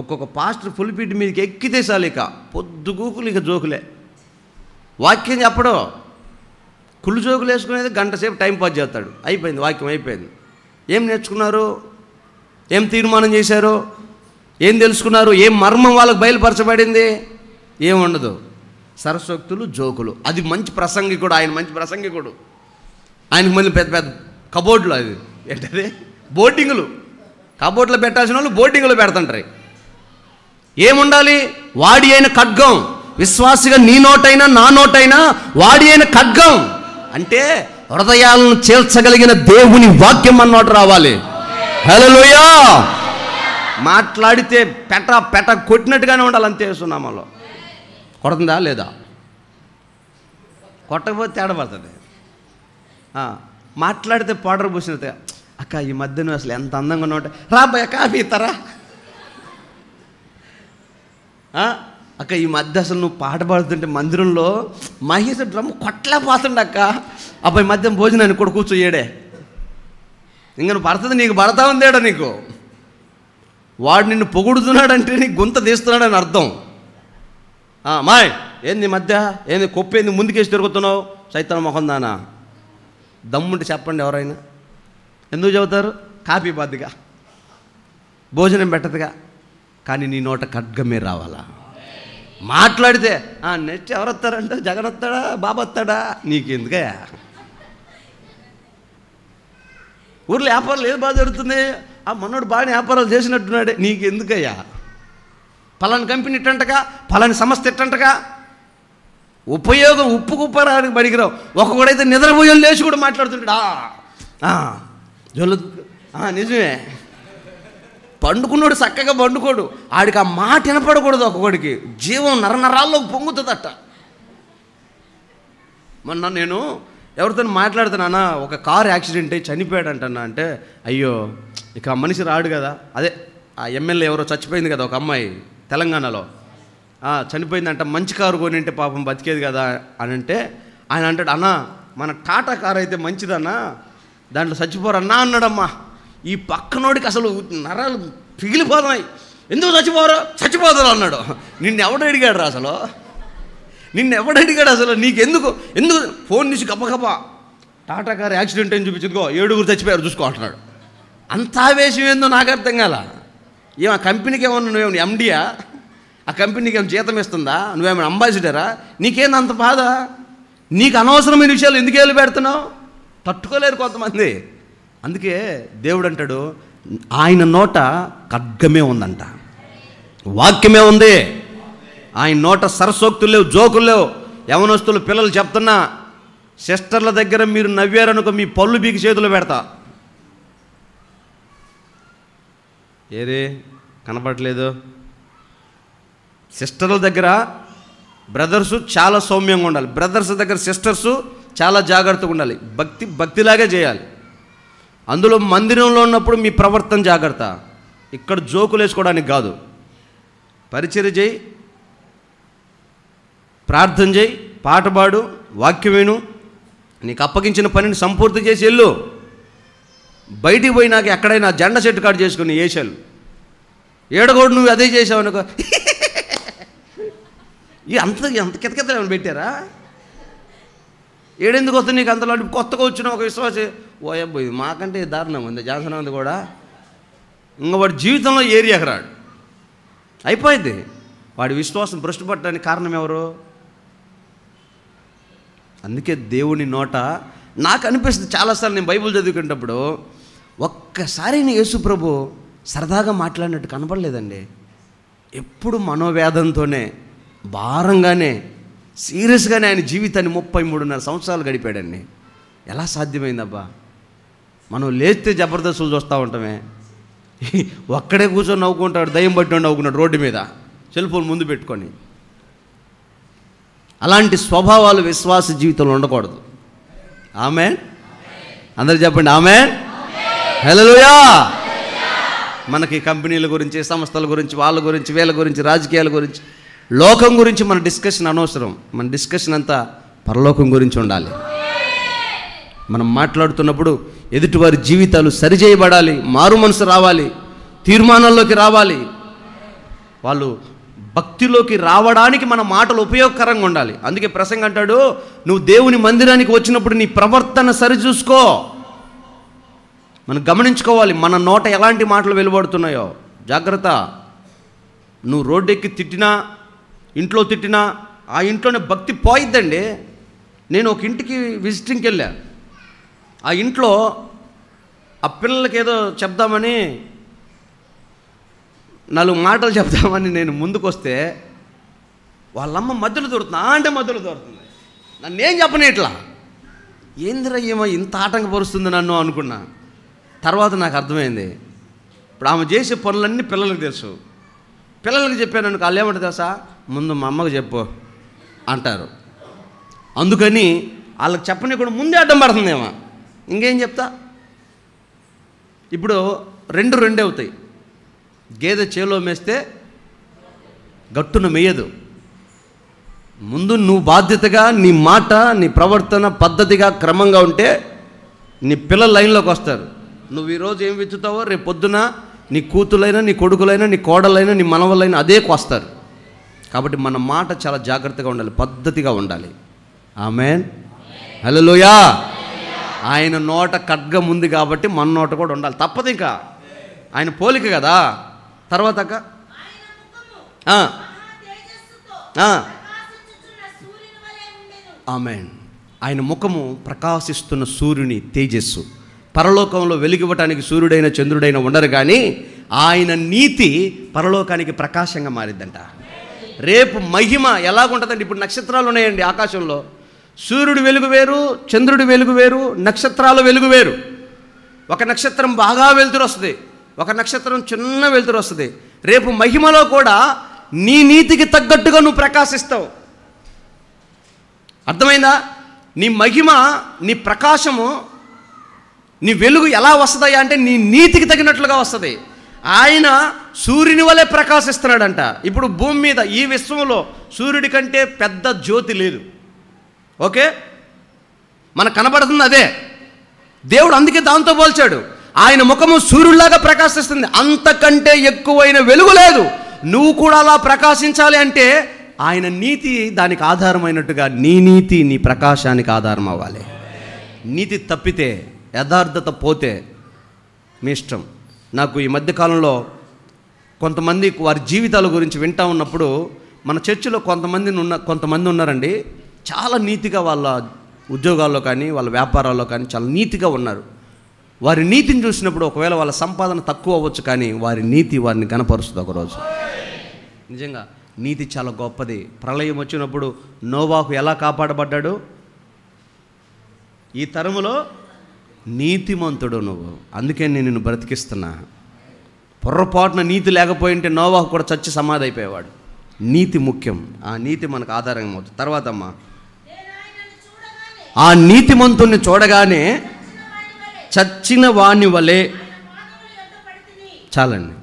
ఒక్కొక్క పాస్టర్ పులిపీటి మీదకి ఎక్కితే చాలు ఇక పొద్దుగూకులు ఇక జోకులే. వాక్యం చెప్పడం, కుళ్ళు జోకులు వేసుకునేది గంట సేపు టైం పాస్ చేస్తాడు, అయిపోయింది, వాక్యం అయిపోయింది. ఏం నేర్చుకున్నారు? ఏం తీర్మానం చేశారు? ఏం తెలుసుకున్నారు? ఏం మర్మం వాళ్ళకు బయలుపరచబడింది? ఏముండదు. సరస్వక్తులు, జోకులు. అది మంచి ప్రసంగికుడు, ఆయన మంచి ప్రసంగికుడు. ఆయనకు మళ్ళీ పెద్ద పెద్ద కబోర్డులు, అది ఏంటది, బోర్డింగులు. కబోర్డులో పెట్టాల్సిన వాళ్ళు బోర్డింగులో పెడుతుంటారు. ఏముండాలి? వాడి అయిన ఖడ్గం. విశ్వాసిగా నీ నోటైనా నా నోటైనా వాడి అయిన ఖడ్గం అంటే హృదయాలను చేల్చగలిగిన దేవుని వాక్యం మన నోట రావాలి. హల్లెలూయా. మాట్లాడితే పెట కొట్టినట్టుగానే ఉండాలి, అంతే. సున్నామాలో కొడుతుందా లేదా? కొట్టకపోతే తేడా పడుతుంది. మాట్లాడితే పౌడర్ పూసినట్టు అక్క ఈ మధ్య నువ్వు అసలు ఎంత అందంగా ఉన్నావు, రా అబ్బాయి కాఫీ ఇస్తారా. అక్క ఈ మధ్య అసలు నువ్వు పాట పాడుతుంటే మందిరంలో మహేష్ డ్రమ్ కొట్టలేకపోతుండ అక్క. అబ్బాయి మధ్య భోజనాన్ని కూడా కూర్చోయేడే, ఇంక నువ్వు పడుతుంది నీకు పడతా ఉందేడా నీకు. వాడు నిన్ను పొగుడుతున్నాడంటే నీకు గుంత తీస్తున్నాడని అర్థం. మాయ్ ఏంది మధ్య ఏంది కొప్పేంది ముందుకేసి తిరుగుతున్నావు సైతాన్ మొహం దానా. దమ్ముంటే చెప్పండి ఎవరైనా. ఎందుకు చెబుతారు? కాపీ బాద్దిగా, భోజనం పెట్టదుగా, కానీ నీ నోట ఖడ్గమే రావాలా. మాట్లాడితే నెక్స్ట్ ఎవరు వస్తారంటే జగన్ వస్తాడా బాబు వస్తాడా, నీకెందుకయ్యా. ఊర్లో వ్యాపారాలు ఏది బాగా జరుగుతుంది, మనోడు బాగానే వ్యాపారాలు చేసినట్టున్నాడే, నీకెందుకయ్యా. పలాని కంపెనీ ఇట్టంటగా, పలాని సంస్థ ఇట్టంటగా. ఉపయోగం ఉప్పు కుప్పరానికి పనికిరావు. ఒక్కొక్కడైతే నిద్రపోయాలు లేచి కూడా మాట్లాడుతుంటాడా. నిజమే, పండుకున్నాడు చక్కగా పండుకోడు, ఆడికి ఆ మాట వినపడకూడదు. ఒక్కొక్కడికి జీవం నరనరాల్లో పొంగుతుందట. మొన్న నేను ఎవరితో మాట్లాడుతున్నానా, ఒక కారు యాక్సిడెంట్ అయ్యి చనిపోయాడంటన్నా. అంటే అయ్యో ఇక మనిషి రాడు కదా, అదే ఆ ఎమ్మెల్యే ఎవరో చచ్చిపోయింది కదా ఒక అమ్మాయి తెలంగాణలో, చనిపోయిందంట. మంచి కారు కొనింటే పాపం బతికేది కదా అని అంటే ఆయన అంటాడు, అన్నా మన టాటా కారు అయితే మంచిదన్నా, దాంట్లో చచ్చిపోరన్నా అన్నాడమ్మా. ఈ పక్కనోడికి అసలు నరాలు పిగిలిపోతున్నాయి. ఎందుకు చచ్చిపోతారు అన్నాడు. నిన్ను ఎవడు అడిగాడు రా అసలు, నిన్ను ఎవడు అడిగాడు అసలు, నీకెందుకు ఫోన్ నుంచి గబగబా టాటా కారు యాక్సిడెంట్ అని చూపించుకో 7 చచ్చిపోయారు చూసుకో అంటున్నాడు. అంత ఆవేశం ఏందో నాకు అర్థం కాల. ఏం ఆ కంపెనీకి ఏమన్నా నువ్వేమన్నా ఎండియా, ఆ కంపెనీకి ఏమైనా జీతం ఇస్తుందా, నువ్వేమైనా అంబాసిడరా, నీకేంది అంత బాధ. నీకు అనవసరమైన విషయాలు ఎందుకు ఏళ్ళు పెడుతున్నావు, తట్టుకోలేరు కొంతమంది. అందుకే దేవుడు అంటాడు ఆయన నోట ఖడ్గమే ఉందంట, వాక్యమే ఉంది. ఆయన నోట సరసోక్తులు లేవు, జోకులు లేవు. యవనస్తులు పిల్లలు చెప్తున్నా, సిస్టర్ల దగ్గర మీరు నవ్వారనుకో మీ పళ్ళు బీకి చేతులు పెడతా. ఏది కనపడలేదు. సిస్టర్ల దగ్గర బ్రదర్సు చాలా సౌమ్యంగా ఉండాలి, బ్రదర్స్ దగ్గర సిస్టర్సు చాలా జాగ్రత్తగా ఉండాలి. భక్తిలాగే చేయాలి. అందులో మందిరంలో ఉన్నప్పుడు మీ ప్రవర్తన జాగ్రత్త. ఇక్కడ జోకులు వేసుకోవడానికి కాదు. పరిచర్య చేయి, ప్రార్థన చేయి, పాట పాడు, వాక్యం విను, నీకు అప్పగించిన పనిని సంపూర్తి చేసి వెళ్ళు. బయటికి పోయి నాకు ఎక్కడైనా జెండా చెట్టు కాడు చేసుకుని వేసాలు ఏడగోడు నువ్వు అదే చేసావు అనుకో, అంత కితకితలు పెట్టారా. ఏడెందుకు వస్తుంది నీకు అంతలో, కొత్తగా వచ్చిన ఒక విశ్వాసే ఓయబ్బోయి మాకంటే దారుణం ఉంది జాన్సన్ ఉంది కూడా. ఇంకా వాడి జీవితంలో ఏరియాకి రాడు, అయిపోయింది. వాడి విశ్వాసం భ్రష్టుపట్టడానికి కారణం ఎవరు? అందుకే దేవుని నోట నాకు అనిపిస్తుంది చాలాసార్లు నేను బైబిల్ చదువుకునేటప్పుడు, ఒక్కసారి యేసు ప్రభు సరదాగా మాట్లాడినట్టు కనపడలేదండి. ఎప్పుడు మనోవేదంతోనే, భారంగానే, సీరియస్గానే ఆయన జీవితాన్ని 33.5 సంవత్సరాలు గడిపాడండి. ఎలా సాధ్యమైందబ్బా? మనం లేస్తే జబర్దస్తులు చూస్తూ ఉంటామే, ఒక్కడే కూర్చొని నవ్వుకుంటాడు, దయ్యం పట్టి నవ్వుకున్నాడు రోడ్డు మీద సెల్ ఫోన్ ముందు పెట్టుకొని. అలాంటి స్వభావాలు విశ్వాస జీవితంలో ఉండకూడదు. ఆమేన్. అందరూ చెప్పండి ఆమేన్. హల్లెలూయా. మనకి కంపెనీల గురించి, సంస్థల గురించి, వాళ్ళ గురించి, వీళ్ళ గురించి, రాజకీయాల గురించి, లోకం గురించి మన డిస్కషన్ అనవసరం. మన డిస్కషన్ అంతా పరలోకం గురించి ఉండాలి. మనం మాట్లాడుతున్నప్పుడు ఎదుటివారి జీవితాలు సరిచేయబడాలి, మారు మనసు రావాలి, తీర్మానాల్లోకి రావాలి. వాళ్ళు భక్తిలోకి రావడానికి మన మాటలు ఉపయోగకరంగా ఉండాలి. అందుకే ప్రసంగం అంటాడు, నువ్వు దేవుని మందిరానికి వచ్చినప్పుడు నీ ప్రవర్తన సరిచూసుకో. మనం గమనించుకోవాలి మన నోట ఎలాంటి మాటలు వెలువడుతున్నాయో. జాగ్రత్త. నువ్వు రోడ్డెక్కి తిట్టినా, ఇంట్లో తిట్టినా, ఆ ఇంట్లోనే భక్తి పోయిద్దండి. నేను ఒక ఇంటికి విజిటింగ్కి వెళ్ళా. ఆ ఇంట్లో ఆ పిల్లలకి ఏదో చెప్దామని, 4 మాటలు చెప్దామని నేను ముందుకు వస్తే వాళ్ళమ్మ మధ్యలో దొరుకుతున్నా అంటే మధ్యలో దొరుకుతుంది. నన్నేం చెప్పనే ఇట్లా, ఏందిరా ఏమో ఇంత ఆటంకపరుస్తుంది నన్ను అనుకున్నా. తర్వాత నాకు అర్థమైంది, ఇప్పుడు ఆమె చేసే పనులన్నీ పిల్లలకు తెలుసు. పిల్లలకి చెప్పాను అనుకో, వాళ్ళు ఏమంటారు తెలుసా, ముందు మా అమ్మకు చెప్పు అంటారు. అందుకని వాళ్ళకి చెప్పని కూడా ముందే అడ్డం పడుతుందేమో. ఇంకేం చెప్తా, ఇప్పుడు రెండే అవుతాయి. గేదె చేలో మేస్తే గట్టున మేయదు. ముందు నువ్వు బాధ్యతగా నీ మాట, నీ ప్రవర్తన పద్ధతిగా క్రమంగా ఉంటే నీ పిల్లల లైన్లోకి వస్తారు. నువ్వు ఈరోజు ఏం విత్తుతావో రేపు పొద్దున నీ కూతులైనా, నీ కొడుకులైనా, నీ కోడలైనా, నీ మనవలైనా అదే వస్తారు. కాబట్టి మన మాట చాలా జాగ్రత్తగా ఉండాలి, పద్ధతిగా ఉండాలి. ఆమేన్, హల్లెలూయా. ఆయన నోట ఖడ్గం ఉంది కాబట్టి మన నోట కూడా ఉండాలి, తప్పదు. ఇంకా ఆయన పోలిక కదా. తర్వాత ఆమేన్. ఆయన ముఖము ప్రకాశిస్తున్న సూర్యుని తేజస్సు. పరలోకంలో వెలుగివ్వటానికి సూర్యుడైన చంద్రుడైన ఉండరు, కానీ ఆయన నీతి పరలోకానికి ప్రకాశంగా మారిద్దంట. రేపు మహిమ ఎలాగుంటుందండి? ఇప్పుడు నక్షత్రాలు ఉన్నాయండి ఆకాశంలో. సూర్యుడు వెలుగు వేరు, చంద్రుడి వెలుగు వేరు, నక్షత్రాల వెలుగు వేరు. ఒక నక్షత్రం బాగా వెలుతురు వస్తుంది, ఒక నక్షత్రం చిన్న వెలుతురు వస్తుంది. రేపు మహిమలో కూడా నీ నీతికి తగ్గట్టుగా నువ్వు ప్రకాశిస్తావు. అర్థమైందా? నీ మహిమ, నీ ప్రకాశము, నీ వెలుగు ఎలా వస్తుందయ్యా అంటే నీ నీతికి తగినట్లుగా వస్తుంది. ఆయన సూర్యుని వలె ప్రకాశిస్తున్నాడంట. ఇప్పుడు భూమి మీద ఈ విశ్వంలో సూర్యుడి కంటే పెద్ద జ్యోతి లేదు. ఓకే, మనకు కనబడుతుంది అదే. దేవుడు అందుకే దాంతో పోల్చాడు. ఆయన ముఖము సూర్యుడిలాగా ప్రకాశిస్తుంది, అంతకంటే ఎక్కువైన వెలుగు లేదు. నువ్వు కూడా అలా ప్రకాశించాలి అంటే ఆయన నీతి దానికి ఆధారమైనట్టుగా నీ నీతి నీ ప్రకాశానికి ఆధారం అవ్వాలి. నీతి తప్పితే, యథార్థత పోతే మీ ఇష్టం. నాకు ఈ మధ్యకాలంలో కొంతమంది వారి జీవితాల గురించి వింటూ ఉన్నప్పుడు, మన చర్చిలో కొంతమంది ఉన్నారండి, చాలా నీతిగా వాళ్ళ ఉద్యోగాల్లో కానీ వాళ్ళ వ్యాపారాల్లో కానీ చాలా నీతిగా ఉన్నారు. వారి నీతిని చూసినప్పుడు ఒకవేళ వాళ్ళ సంపాదన తక్కువ అవ్వచ్చు, కానీ వారి నీతి వారిని గణపరుస్తుంది ఒకరోజు. నిజంగా నీతి చాలా గొప్పది. ప్రళయం వచ్చినప్పుడు నోవాహు ఎలా కాపాడబడ్డాడు? ఈ తరములో నీతిమంతుడు నువ్వు, అందుకే నేను నిన్ను బ్రతికిస్తున్నా. పొర్రపాటున నీతి లేకపోయింటే నోవాహు కూడా చచ్చి సమాధి అయిపోయేవాడు. నీతి ముఖ్యం, ఆ నీతి మనకు ఆధారంగా అవుతుంది. తర్వాత అమ్మా, ఆ నీతిమంతుణ్ణి చూడగానే చచ్చిన వాణి వలె. చాలండి.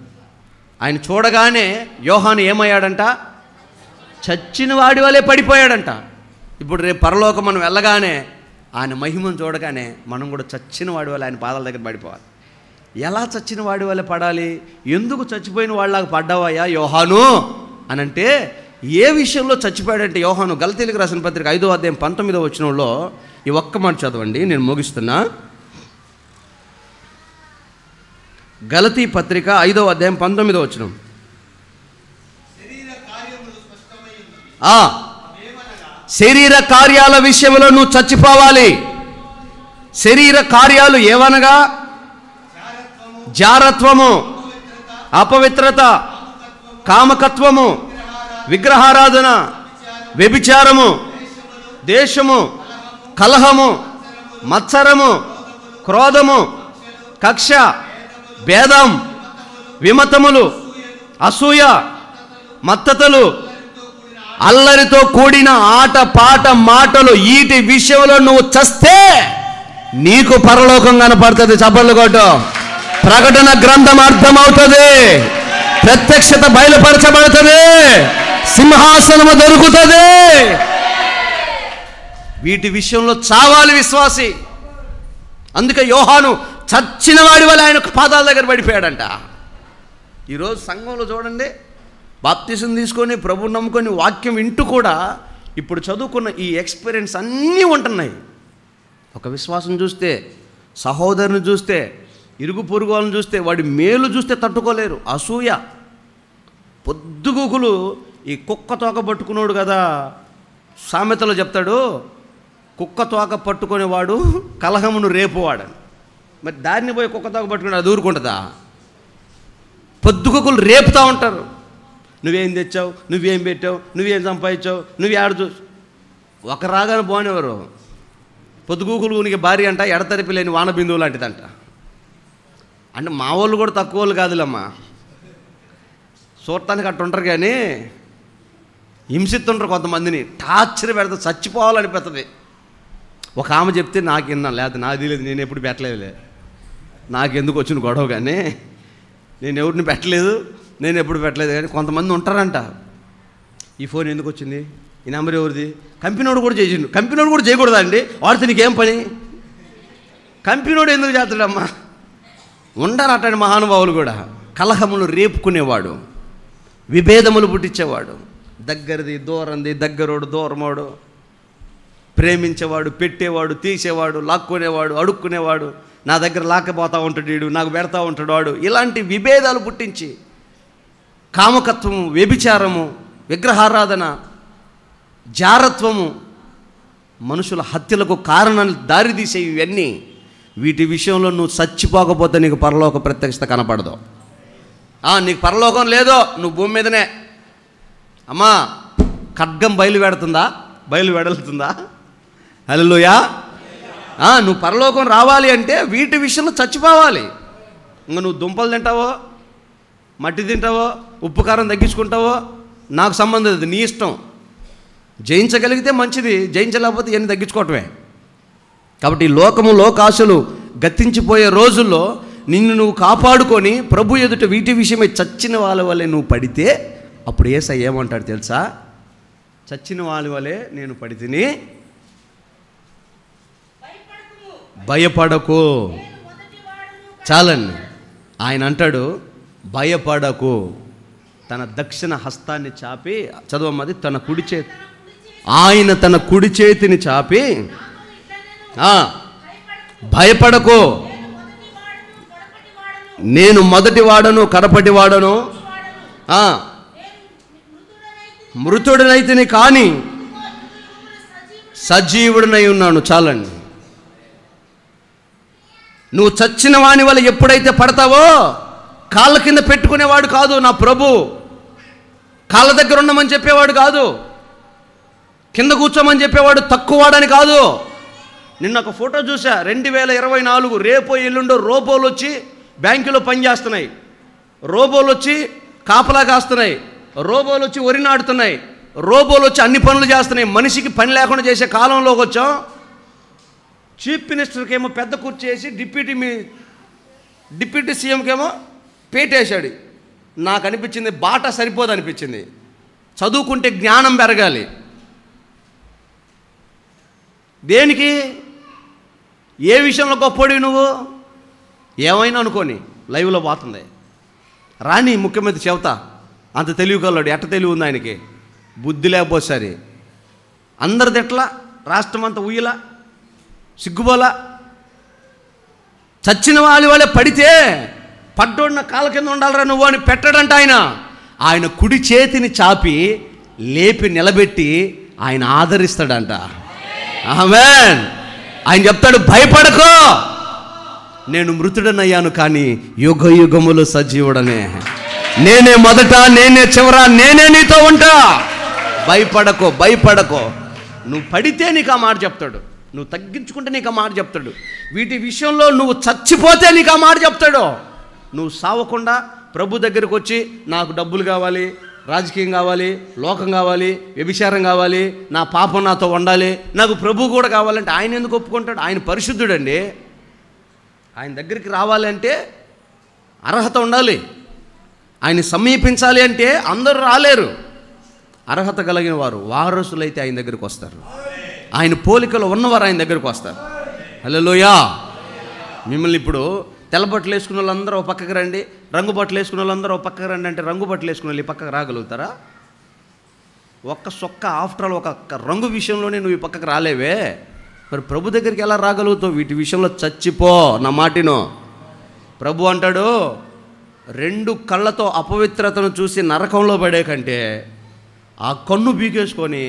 ఆయన చూడగానే యోహాను ఏమయ్యాడంట? చచ్చిన వాడి వలె పడిపోయాడంట. ఇప్పుడు రేపు పరలోకం మనం వెళ్ళగానే ఆయన మహిమను చూడగానే మనం కూడా చచ్చిన వాడి వల్ల ఆయన పాదాల దగ్గర పడిపోవాలి. ఎలా చచ్చిన వాడి వల్ల పడాలి? ఎందుకు చచ్చిపోయిన వాళ్ళలాగా పడ్డావయ్యా యోహాను అని అంటే, ఏ విషయంలో చచ్చిపోయాడంటే యోహాను గలతీయులకు రాసిన పత్రిక 5వ అధ్యాయం 19వ వచనంలో ఈ ఒక్క మాట చదవండి, నేను ముగిస్తున్నా. గలతీ పత్రిక 5వ అధ్యాయం 19వ వచనం. శరీర కార్యాల విషయంలో నువ్వు చచ్చిపోవాలి. శరీర కార్యాలు ఏవనగా జారత్వము, అపవిత్రత, కామకత్వము, విగ్రహారాధన, వ్యభిచారము, దేశము, కలహము, మత్సరము, క్రోధము, కక్ష, భేదం, విమతములు, అసూయ, మత్తతలు, అల్లరితో కూడిన ఆట పాట మాటలు, వీటి విషయంలో నువ్వు చస్తే నీకు పరలోకం కనపడుతుంది. చప్పట్లు కొట్టు. ప్రకటన గ్రంథం అర్థమవుతుంది, ప్రత్యక్షత బయలుపరచబడుతుంది, సింహాసనము దొరుకుతుంది. వీటి విషయంలో చావాలి విశ్వాసి. అందుకే యోహాను చచ్చిన వాడి వల్ల ఆయన పాదాల దగ్గర పడిపోయాడంట. ఈరోజు సంఘంలో చూడండి, బాప్తిసం తీసుకొని ప్రభువు నమ్ముకొని వాక్యం వింటూ కూడా ఇప్పుడు చదువుకున్న ఈ ఎక్స్పీరియన్స్ అన్నీ ఉంటున్నాయి. ఒక విశ్వాసం చూస్తే, సహోదరుని చూస్తే, ఇరుగు పొరుగు వాళ్ళని చూస్తే, వాడి మేలు చూస్తే తట్టుకోలేరు. అసూయ, పొద్దుగూకులు. ఈ కుక్క తోక పట్టుకున్నాడు కదా, సామెతలో చెప్తాడు, కుక్క తోక పట్టుకునేవాడు కలహమును రేపువాడని. మరి దారిని పోయి కుక్క తోక పట్టుకుని అది ఊరుకుంటుందా? పొద్దుగూకులు రేపుతూ ఉంటారు. నువ్వేం తెచ్చావు, నువ్వేం పెట్టావు, నువ్వేం సంపాదించావు, నువ్వు ఆడ చూ. ఒక రాగానే బాగునేవారు. పొద్దుగూకులు ఉనికి భార్య అంట ఎడతెరిపి లేని వాన బిందువు లాంటిదంట. అంటే మా వాళ్ళు కూడా తక్కువ వాళ్ళు కాదులేమ్మా, చూడటానికి అట్టు ఉంటారు, కానీ హింసిస్తుంటారు కొంతమందిని. టార్చర్ పెడతా, చచ్చిపోవాలనిపిస్తుంది. ఒక ఆమె చెప్తే నాకు విన్నాను, లేకపోతే నాది లేదు, నేను ఎప్పుడు పెట్టలేదులే. నాకెందుకు వచ్చిన గొడవ, కానీ నేను ఎవరిని పెట్టలేదు, నేను ఎప్పుడు పెట్టలేదు. కానీ కొంతమంది ఉంటారంట, ఈ ఫోన్ ఎందుకు వచ్చింది, ఈ నెంబర్ ఎవరిది, కంపెనీవాడు కూడా చేసిండు, కంపెనీవాడు కూడా చేయకూడదా అండి, వాడితే నీకేం పని, కంపెనీవాడు ఎందుకు చేస్తాడమ్మా. ఉండరు అట్లాంటి మహానుభావులు కూడా. కలహములు రేపుకునేవాడు, విభేదములు పుట్టించేవాడు, దగ్గరది దూరంది, దగ్గరోడు దూరమోడు, ప్రేమించేవాడు, పెట్టేవాడు, తీసేవాడు, లాక్కునేవాడు, అడుక్కునేవాడు, నా దగ్గర లాక్కపోతూ ఉంటాడు వీడు, నాకు పెడతా ఉంటాడు వాడు. ఇలాంటి విభేదాలు పుట్టించి కామకత్వము, వ్యభిచారము, విగ్రహారాధన, జారత్వము, మనుషుల హత్యలకు కారణాలు దారితీసే ఇవన్నీ. వీటి విషయంలో నువ్వు చచ్చిపోకపోతే నీకు పరలోక ప్రత్యక్షత కనపడదు. నీకు పరలోకం లేదో, నువ్వు భూమి మీదనే. అమ్మా, ఖడ్గం బయలు వెడలుతుందా? హల్లెలూయా. నువ్వు పరలోకం రావాలి అంటే వీటి విషయంలో చచ్చిపోవాలి. ఇంకా నువ్వు దుంపలు తింటావో, మట్టి తింటావో, ఉప్పు కారం తగ్గించుకుంటావో నాకు సంబంధం లేదు, నీ ఇష్టం. జయించగలిగితే మంచిది, జయించలేకపోతే ఇవన్నీ తగ్గించుకోవటమే. కాబట్టి లోకము, లోకాశలు గతించిపోయే రోజుల్లో నిన్ను నువ్వు కాపాడుకొని ప్రభు ఎదుట వీటి విషయమై చచ్చిన వాళ్ళ వల్లే నువ్వు పడితే, అప్పుడు యేసయ్య ఏమంటాడు తెలుసా? చచ్చిన వాళ్ళ వల్లే నేను పడితిని, భయపడకు. చాలండి. ఆయన అంటాడు భయపడకు. తన దక్షిణ హస్తాన్ని చాపి, చదవమ్మది, తన కుడి చేతి, ఆయన తన కుడి చేతిని చాపి, భయపడకు, నేను మొదటి వాడను కడపటి వాడను, మృతుడనైతిని కానీ సజీవుడినై ఉన్నాను. చాలండి. నువ్వు చచ్చిన వాని వల్ల ఎప్పుడైతే పడతావో, కాళ్ళ కింద పెట్టుకునేవాడు కాదు నా ప్రభు, కాళ్ళ దగ్గర ఉండమని చెప్పేవాడు కాదు, కింద కూర్చోమని చెప్పేవాడు తక్కువవాడని కాదు. నిన్న ఒక ఫోటో చూసా, 2024, రేపో ఎల్లుండో రోబోలు వచ్చి బ్యాంకులో పనిచేస్తున్నాయి, రోబోలు వచ్చి కాపలా కాస్తున్నాయి, రోబోలు వచ్చి వరి నాటుతున్నాయి, రోబోలు వచ్చి అన్ని పనులు చేస్తున్నాయి. మనిషికి పని లేకుండా చేసే కాలంలోకి వచ్చాం. చీఫ్ మినిస్టర్కి ఏమో పెద్ద కుర్చీ వేసి డిప్యూటీ సీఎంకేమో పేటేశాడు. నాకు అనిపించింది బాట సరిపోదు అనిపించింది. చదువుకుంటే జ్ఞానం పెరగాలి. దేనికి? ఏ విషయంలో గొప్పడివి నువ్వు? ఏమైనా అనుకోని లైవ్లో పోతుంది. రాని ముఖ్యమంత్రి చెబుతా, అంత తెలివి కలవాడు. ఎట్ట తెలివి ఉంది ఆయనకి, బుద్ధి లేకపోతే సరే. అందరిది ఎట్లా, రాష్ట్రం అంతా ఉయ్యలా, సిగ్గుబోలా. చచ్చిన వాళ్ళే పడితే పడ్డోడిన కాళ్ళ కింద ఉండాలరా నువ్వు అని పెట్టడంట ఆయన. ఆయన కుడి చేతిని చాపి లేపి నిలబెట్టి ఆయన ఆదరిస్తాడంట. ఆమేన్. ఆయన చెప్తాడు భయపడకో, నేను మృతుడనయ్యాను కానీ యుగ యుగములు సజీవుడనే, నేనే మొదట నేనే చివర, నేనే నీతో ఉంటా. భయపడకో. నువ్వు పడితే నీకు ఆ మాట చెప్తాడు, నువ్వు తగ్గించుకుంటే నీకు ఆ మాట చెప్తాడు. వీటి విషయంలో నువ్వు చచ్చిపోతే నీకు ఆ మాట చెప్తాడు. నువ్వు సావకుండా ప్రభు దగ్గరికి వచ్చి నాకు డబ్బులు కావాలి, రాజకీయం కావాలి, లోకం కావాలి, వ్యభిచారం కావాలి, నా పాపం నాతో ఉండాలి, నాకు ప్రభు కూడా కావాలంటే ఆయన ఎందుకు ఒప్పుకుంటాడు? ఆయన పరిశుద్ధుడండి. ఆయన దగ్గరికి రావాలంటే అర్హత ఉండాలి. ఆయన సమీపించాలి అంటే అందరూ రాలేరు. అర్హత కలిగిన వారు, వారసులైతే ఆయన దగ్గరికి వస్తారు. ఆయన పోలికలు ఉన్నవారు ఆయన దగ్గరికి వస్తారు. హల్లెలూయా. మిమ్మల్ని ఇప్పుడు తెల్ల బట్టలు వేసుకున్న వాళ్ళందరూ ఒక పక్కకు రండి, రంగు బట్టలు వేసుకున్న వాళ్ళందరూ ఒక పక్కకు రండి అంటే రంగు బట్టలు వేసుకున్న వాళ్ళు ఈ పక్కకు రాగలుగుతారా? ఒక్క సొక్క ఆఫ్టర్ ఆల్ ఒక రంగు విషయంలోనే నువ్వు ఈ పక్కకు రాలేవే, మరి ప్రభు దగ్గరికి ఎలా రాగలుగుతావు? వీటి విషయంలో చచ్చిపో, నా మాటినో. ప్రభు అంటాడు, 2 కళ్ళతో అపవిత్రతను చూసి నరకంలో పడే కంటే ఆ కన్ను బీకేసుకొని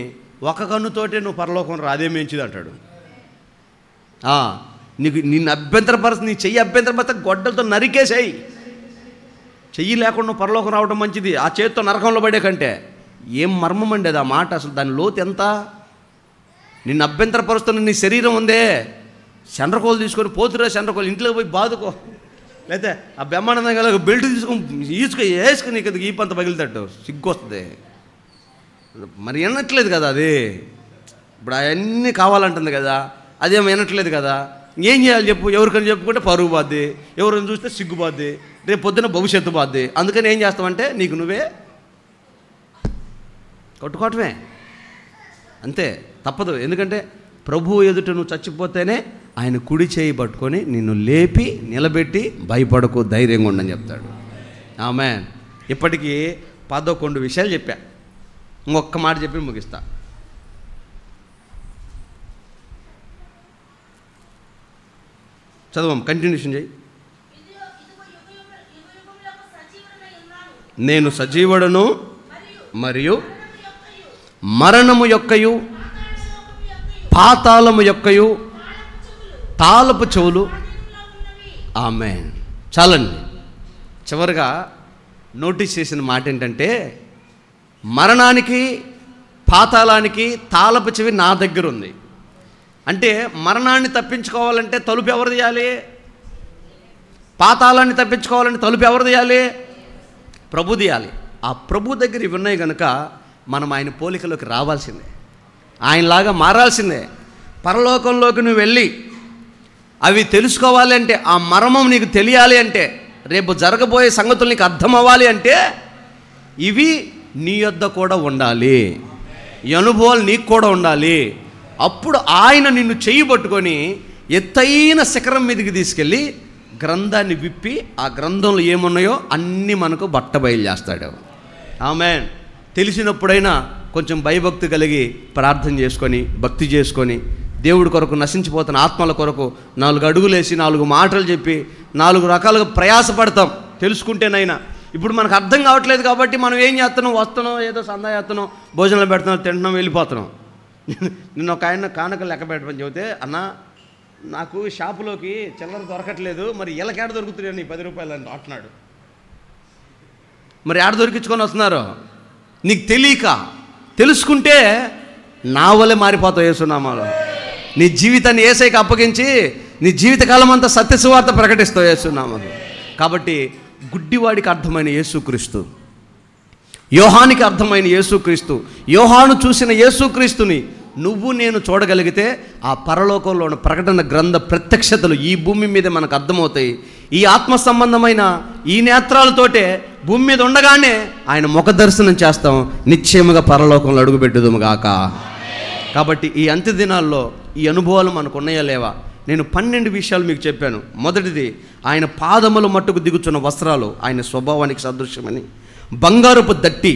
ఒక కన్నుతోటే నువ్వు పరలోకం రాదే మంచిది అంటాడు. నిన్ను అభ్యంతరపరుస్తుంది, నీ చెయ్యి అభ్యంతరపరిస్తే గొడ్డలతో నరికేసేయి. చెయ్యి లేకుండా నువ్వు పరలోకం రావడం మంచిది ఆ చేతితో నరకంలో పడే కంటే. ఏం మర్మం అండి అది ఆ మాట, అసలు దాని లోతు ఎంత? నిన్ను అభ్యంతరపరుస్తున్న నీ శరీరం ఉందే, చండ్రకోలు తీసుకొని పోతురా, చండ్రకోలు ఇంట్లోకి పోయి బాదుకో, లేకపోతే ఆ బ్రహ్మానందం గల బెల్ట్ తీసుకొని వేసుకుని నీకు ఈ పంత పగిలితట్టు సిగ్గు వస్తుంది. మరి వినట్లేదు కదా అది. ఇప్పుడు అవన్నీ కావాలంటుంది కదా, అదేమో వినట్లేదు కదా. ఏం చేయాలి చెప్పు? ఎవరికైనా చెప్పుకుంటే పరుగు బాద్ది, ఎవరైనా చూస్తే సిగ్గు బాద్ది, రేపు పొద్దున్న భవిష్యత్తు బాద్ది. అందుకని ఏం చేస్తామంటే నీకు నువ్వే కొట్టుకోవటమే, అంతే, తప్పదు. ఎందుకంటే ప్రభువు ఎదుట నువ్వు చచ్చిపోతేనే ఆయన కుడి చేయి పట్టుకొని నిన్ను లేపి నిలబెట్టి భయపడకు, ధైర్యంగా ఉండని చెప్తాడు. ఆమేన్. ఇప్పటికీ 11 విషయాలు చెప్పా, ఇంకొక్క మాట చెప్పి ముగిస్తా. చదవం, కంటిన్యూషన్ చేయి. నేను సజీవుడను మరియు మరణము యొక్కయు పాతాళము యొక్కయు తాళపు చెవులు. ఆమేన్. చాలండి. చివరిగా నోటీస్ చేసిన మాట ఏంటంటే, మరణానికి పాతాళానికి తాళపు చెవి నా దగ్గర ఉంది. అంటే మరణాన్ని తప్పించుకోవాలంటే తలుపు ఎవరు తీయాలి? పాతాళాన్ని తప్పించుకోవాలంటే తలుపు ఎవరు తీయాలి? ప్రభు తీయాలి. ఆ ప్రభు దగ్గర ఇవి ఉన్నాయి కనుక మనం ఆయన పోలికలోకి రావాల్సిందే, ఆయనలాగా మారాల్సిందే. పరలోకంలోకి నువ్వు వెళ్ళి అవి తెలుసుకోవాలి అంటే, ఆ మర్మం నీకు తెలియాలి అంటే, రేపు జరగబోయే సంగతులు నీకు అర్థం అవ్వాలి అంటే ఇవి నీ యొద్ద కూడా ఉండాలి, ఈ అనుభవాలు నీకు కూడా ఉండాలి. అప్పుడు ఆయన నిన్ను చెయ్యి పట్టుకొని ఎత్తైన శిఖరం మీదకి తీసుకెళ్ళి గ్రంథాన్ని విప్పి ఆ గ్రంథంలో ఏమున్నాయో అన్నీ మనకు బట్టబయలు చేస్తాడు. ఆమేన్. తెలిసినప్పుడైనా కొంచెం భయభక్తి కలిగి ప్రార్థన చేసుకొని, భక్తి చేసుకొని, దేవుడి కొరకు నశించిపోతున్న ఆత్మల కొరకు 4 అడుగులేసి 4 మాటలు చెప్పి 4 రకాలుగా ప్రయాసపడతాం తెలుసుకుంటేనైనా. ఇప్పుడు మనకు అర్థం కావట్లేదు కాబట్టి మనం ఏం చేస్తున్నాం? వస్తున్నాం, ఏదో సందా చేస్తున్నాం, భోజనాలు పెడుతున్నాం, తింటున్నాం, వెళ్ళిపోతున్నాం. నిన్న ఒక ఆయన కానుకలు లెక్క పెట్టమని చెబితే, అన్న నాకు షాపులోకి చిల్లర దొరకట్లేదు, మరి ఇళ్ళకేడ దొరుకుతున్నాయి 10 రూపాయలు అని అంటున్నాడు. మరి ఏడ దొరికించుకొని వస్తున్నారు? నీకు తెలియక, తెలుసుకుంటే నా వల్లే మారిపోతావు యేసునామాలో. నీ జీవితాన్ని యేసయ్యకి అప్పగించి నీ జీవితకాలం అంతా సత్య సువార్త ప్రకటిస్తావు యేసునామాలో. కాబట్టి గుడ్డివాడికి అర్థమైన యేసుక్రీస్తు, యోహానికి అర్థమైన యేసుక్రీస్తు, యోహాను చూసిన యేసుక్రీస్తుని నువ్వు నేను చూడగలిగితే ఆ పరలోకంలో ఉన్న ప్రకటన గ్రంథ ప్రత్యక్షతలు ఈ భూమి మీద మనకు అర్థమవుతాయి. ఈ ఆత్మ సంబంధమైన ఈ నేత్రాలతోటే భూమి మీద ఉండగానే ఆయన ముఖ దర్శనం చేస్తాం, నిశ్చయముగా పరలోకంలో అడుగుపెట్టుదుము గాక. కాబట్టి ఈ అంత్య దినాల్లో ఈ అనుభవాలు మనకు ఉన్నాయా లేవా? నేను 12 విషయాలు మీకు చెప్పాను. మొదటిది, ఆయన పాదములు మట్టుకు దిగుచున్న వస్త్రాలు ఆయన స్వభావానికి సదృశ్యమని. బంగారపు దట్టి,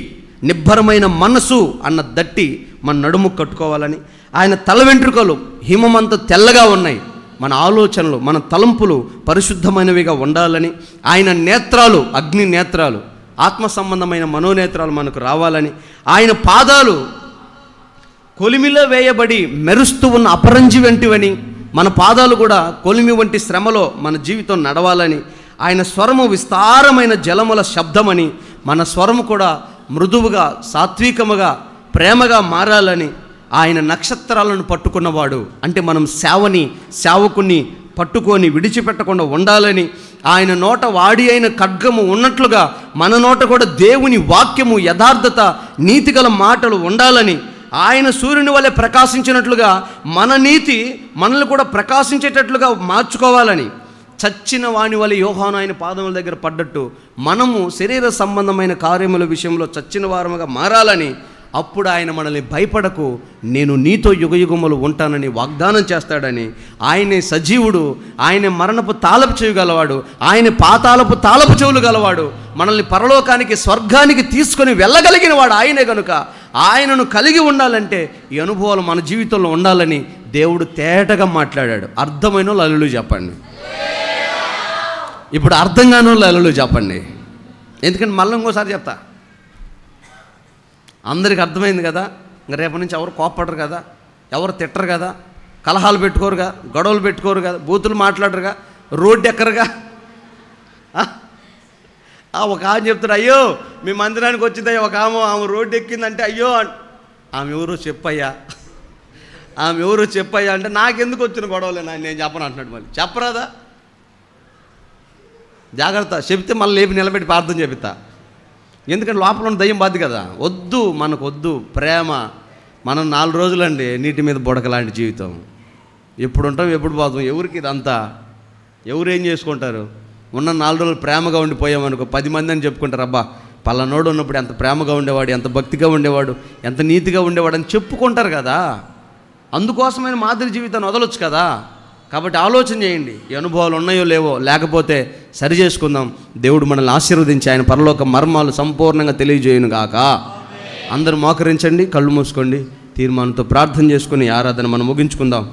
నిబ్బరమైన మనసు అన్న దట్టి మన నడుము కట్టుకోవాలని. ఆయన తల వెంట్రుకలు హిమమంత తెల్లగా ఉన్నాయి, మన ఆలోచనలు, మన తలంపులు పరిశుద్ధమైనవిగా ఉండాలని. ఆయన నేత్రాలు అగ్ని నేత్రాలు, ఆత్మ సంబంధమైన మనోనేత్రాలు మనకు రావాలని. ఆయన పాదాలు కొలిమిలో వేయబడి మెరుస్తూ ఉన్న అపరంజి వంటివని, మన పాదాలు కూడా కొలిమి వంటి శ్రమలో మన జీవితం నడవాలని. ఆయన స్వరము విస్తారమైన జలముల శబ్దమని, మన స్వరము కూడా మృదువుగా, సాత్వికముగా, ప్రేమగా మారాలని. ఆయన నక్షత్రాలను పట్టుకున్నవాడు, అంటే మనం సేవకుని పట్టుకొని విడిచిపెట్టకుండా ఉండాలని. ఆయన నోట వాడి అయిన ఖడ్గము ఉన్నట్లుగా మన నోట కూడా దేవుని వాక్యము, యథార్థత, నీతిగల మాటలు ఉండాలని. ఆయన సూర్యుని వలె ప్రకాశించినట్లుగా మన నీతి మనల్ని కూడా ప్రకాశించేటట్లుగా మార్చుకోవాలని. చచ్చిన వాని వలె యోహాను ఆయన పాదముల దగ్గర పడ్డట్టు మనము శరీర సంబంధమైన కార్యముల విషయంలో చచ్చిన వారముగా మారాలని. అప్పుడు ఆయన మనల్ని భయపడకు, నేను నీతో యుగయుగములు ఉంటానని వాగ్దానం చేస్తాడని. ఆయనే సజీవుడు, ఆయన మరణపు తాళపు చెవి గలవాడు, ఆయన పాతాళపు తాళపు చెవులు గలవాడు. మనల్ని పరలోకానికి, స్వర్గానికి తీసుకొని వెళ్ళగలిగిన వాడు ఆయనే కనుక ఆయనను కలిగి ఉండాలంటే ఈ అనుభవాలు మన జీవితంలో ఉండాలని దేవుడు తేటగా మాట్లాడాడు. అర్థమైన వాళ్ళు హల్లెలూయా చెప్పండి. ఇప్పుడు అర్థం కాని వాళ్ళు హల్లెలూయా చెప్పండి. ఎందుకంటే మళ్ళీ ఇంకోసారి చెప్తా. అందరికి అర్థమైంది కదా, ఇంకా రేపటి నుంచి ఎవరు కోప్పడరు కదా, ఎవరు తిట్టరు కదా, కలహాలు పెట్టుకోరుగా, గొడవలు పెట్టుకోరు కదా, బూతులు మాట్లాడరుగా, రోడ్డు ఎక్కరుగా. ఒక ఆమె చెప్తాడు, అయ్యో మీ మందిరానికి వచ్చిందయ్యా ఒక ఆమె రోడ్డు ఎక్కిందంటే, అయ్యో ఆమె ఎవరో చెప్పయ్యా, ఆమె ఎవరో చెప్పయ్యా అంటే, నాకెందుకు వచ్చిన గొడవలే నేను చెప్పను అంటున్నాడు. మళ్ళీ చెప్పరాదా? జాగ్రత్త, చెప్తే మళ్ళీ లేపి నిలబెట్టి ప్రార్థన చెప్తా. ఎందుకంటే లోపల ఉన్న దయ్యం బాధ కదా. వద్దు, మనకు వద్దు ప్రేమ. మనం 4 రోజులండి నీటి మీద బుడక లాంటి జీవితం. ఎప్పుడు ఉంటాం ఎప్పుడు పోతాం, ఎవరికి ఇదంతా? ఎవరేం చేసుకుంటారు? ఉన్న 4 రోజులు ప్రేమగా ఉండిపోయామనుకో 10 మంది అని చెప్పుకుంటారు, అబ్బా పలానోడు ఉన్నప్పుడు ఎంత ప్రేమగా ఉండేవాడు, ఎంత భక్తిగా ఉండేవాడు, ఎంత నీతిగా ఉండేవాడు అని చెప్పుకుంటారు కదా. అందుకోసమైన మాదిరి జీవితాన్ని వదలొచ్చు కదా. కాబట్టి ఆలోచన చేయండి, ఈ అనుభవాలు ఉన్నాయో లేవో, లేకపోతే సరి చేసుకుందాం. దేవుడు మనల్ని ఆశీర్వదించి ఆయన పరలోక మర్మాలు సంపూర్ణంగా తెలియజేయును గాక. అందరూ మోకరించండి, కళ్ళు మూసుకోండి, తీర్మానంతో ప్రార్థన చేసుకుని ఆరాధన మనం ముగించుకుందాం.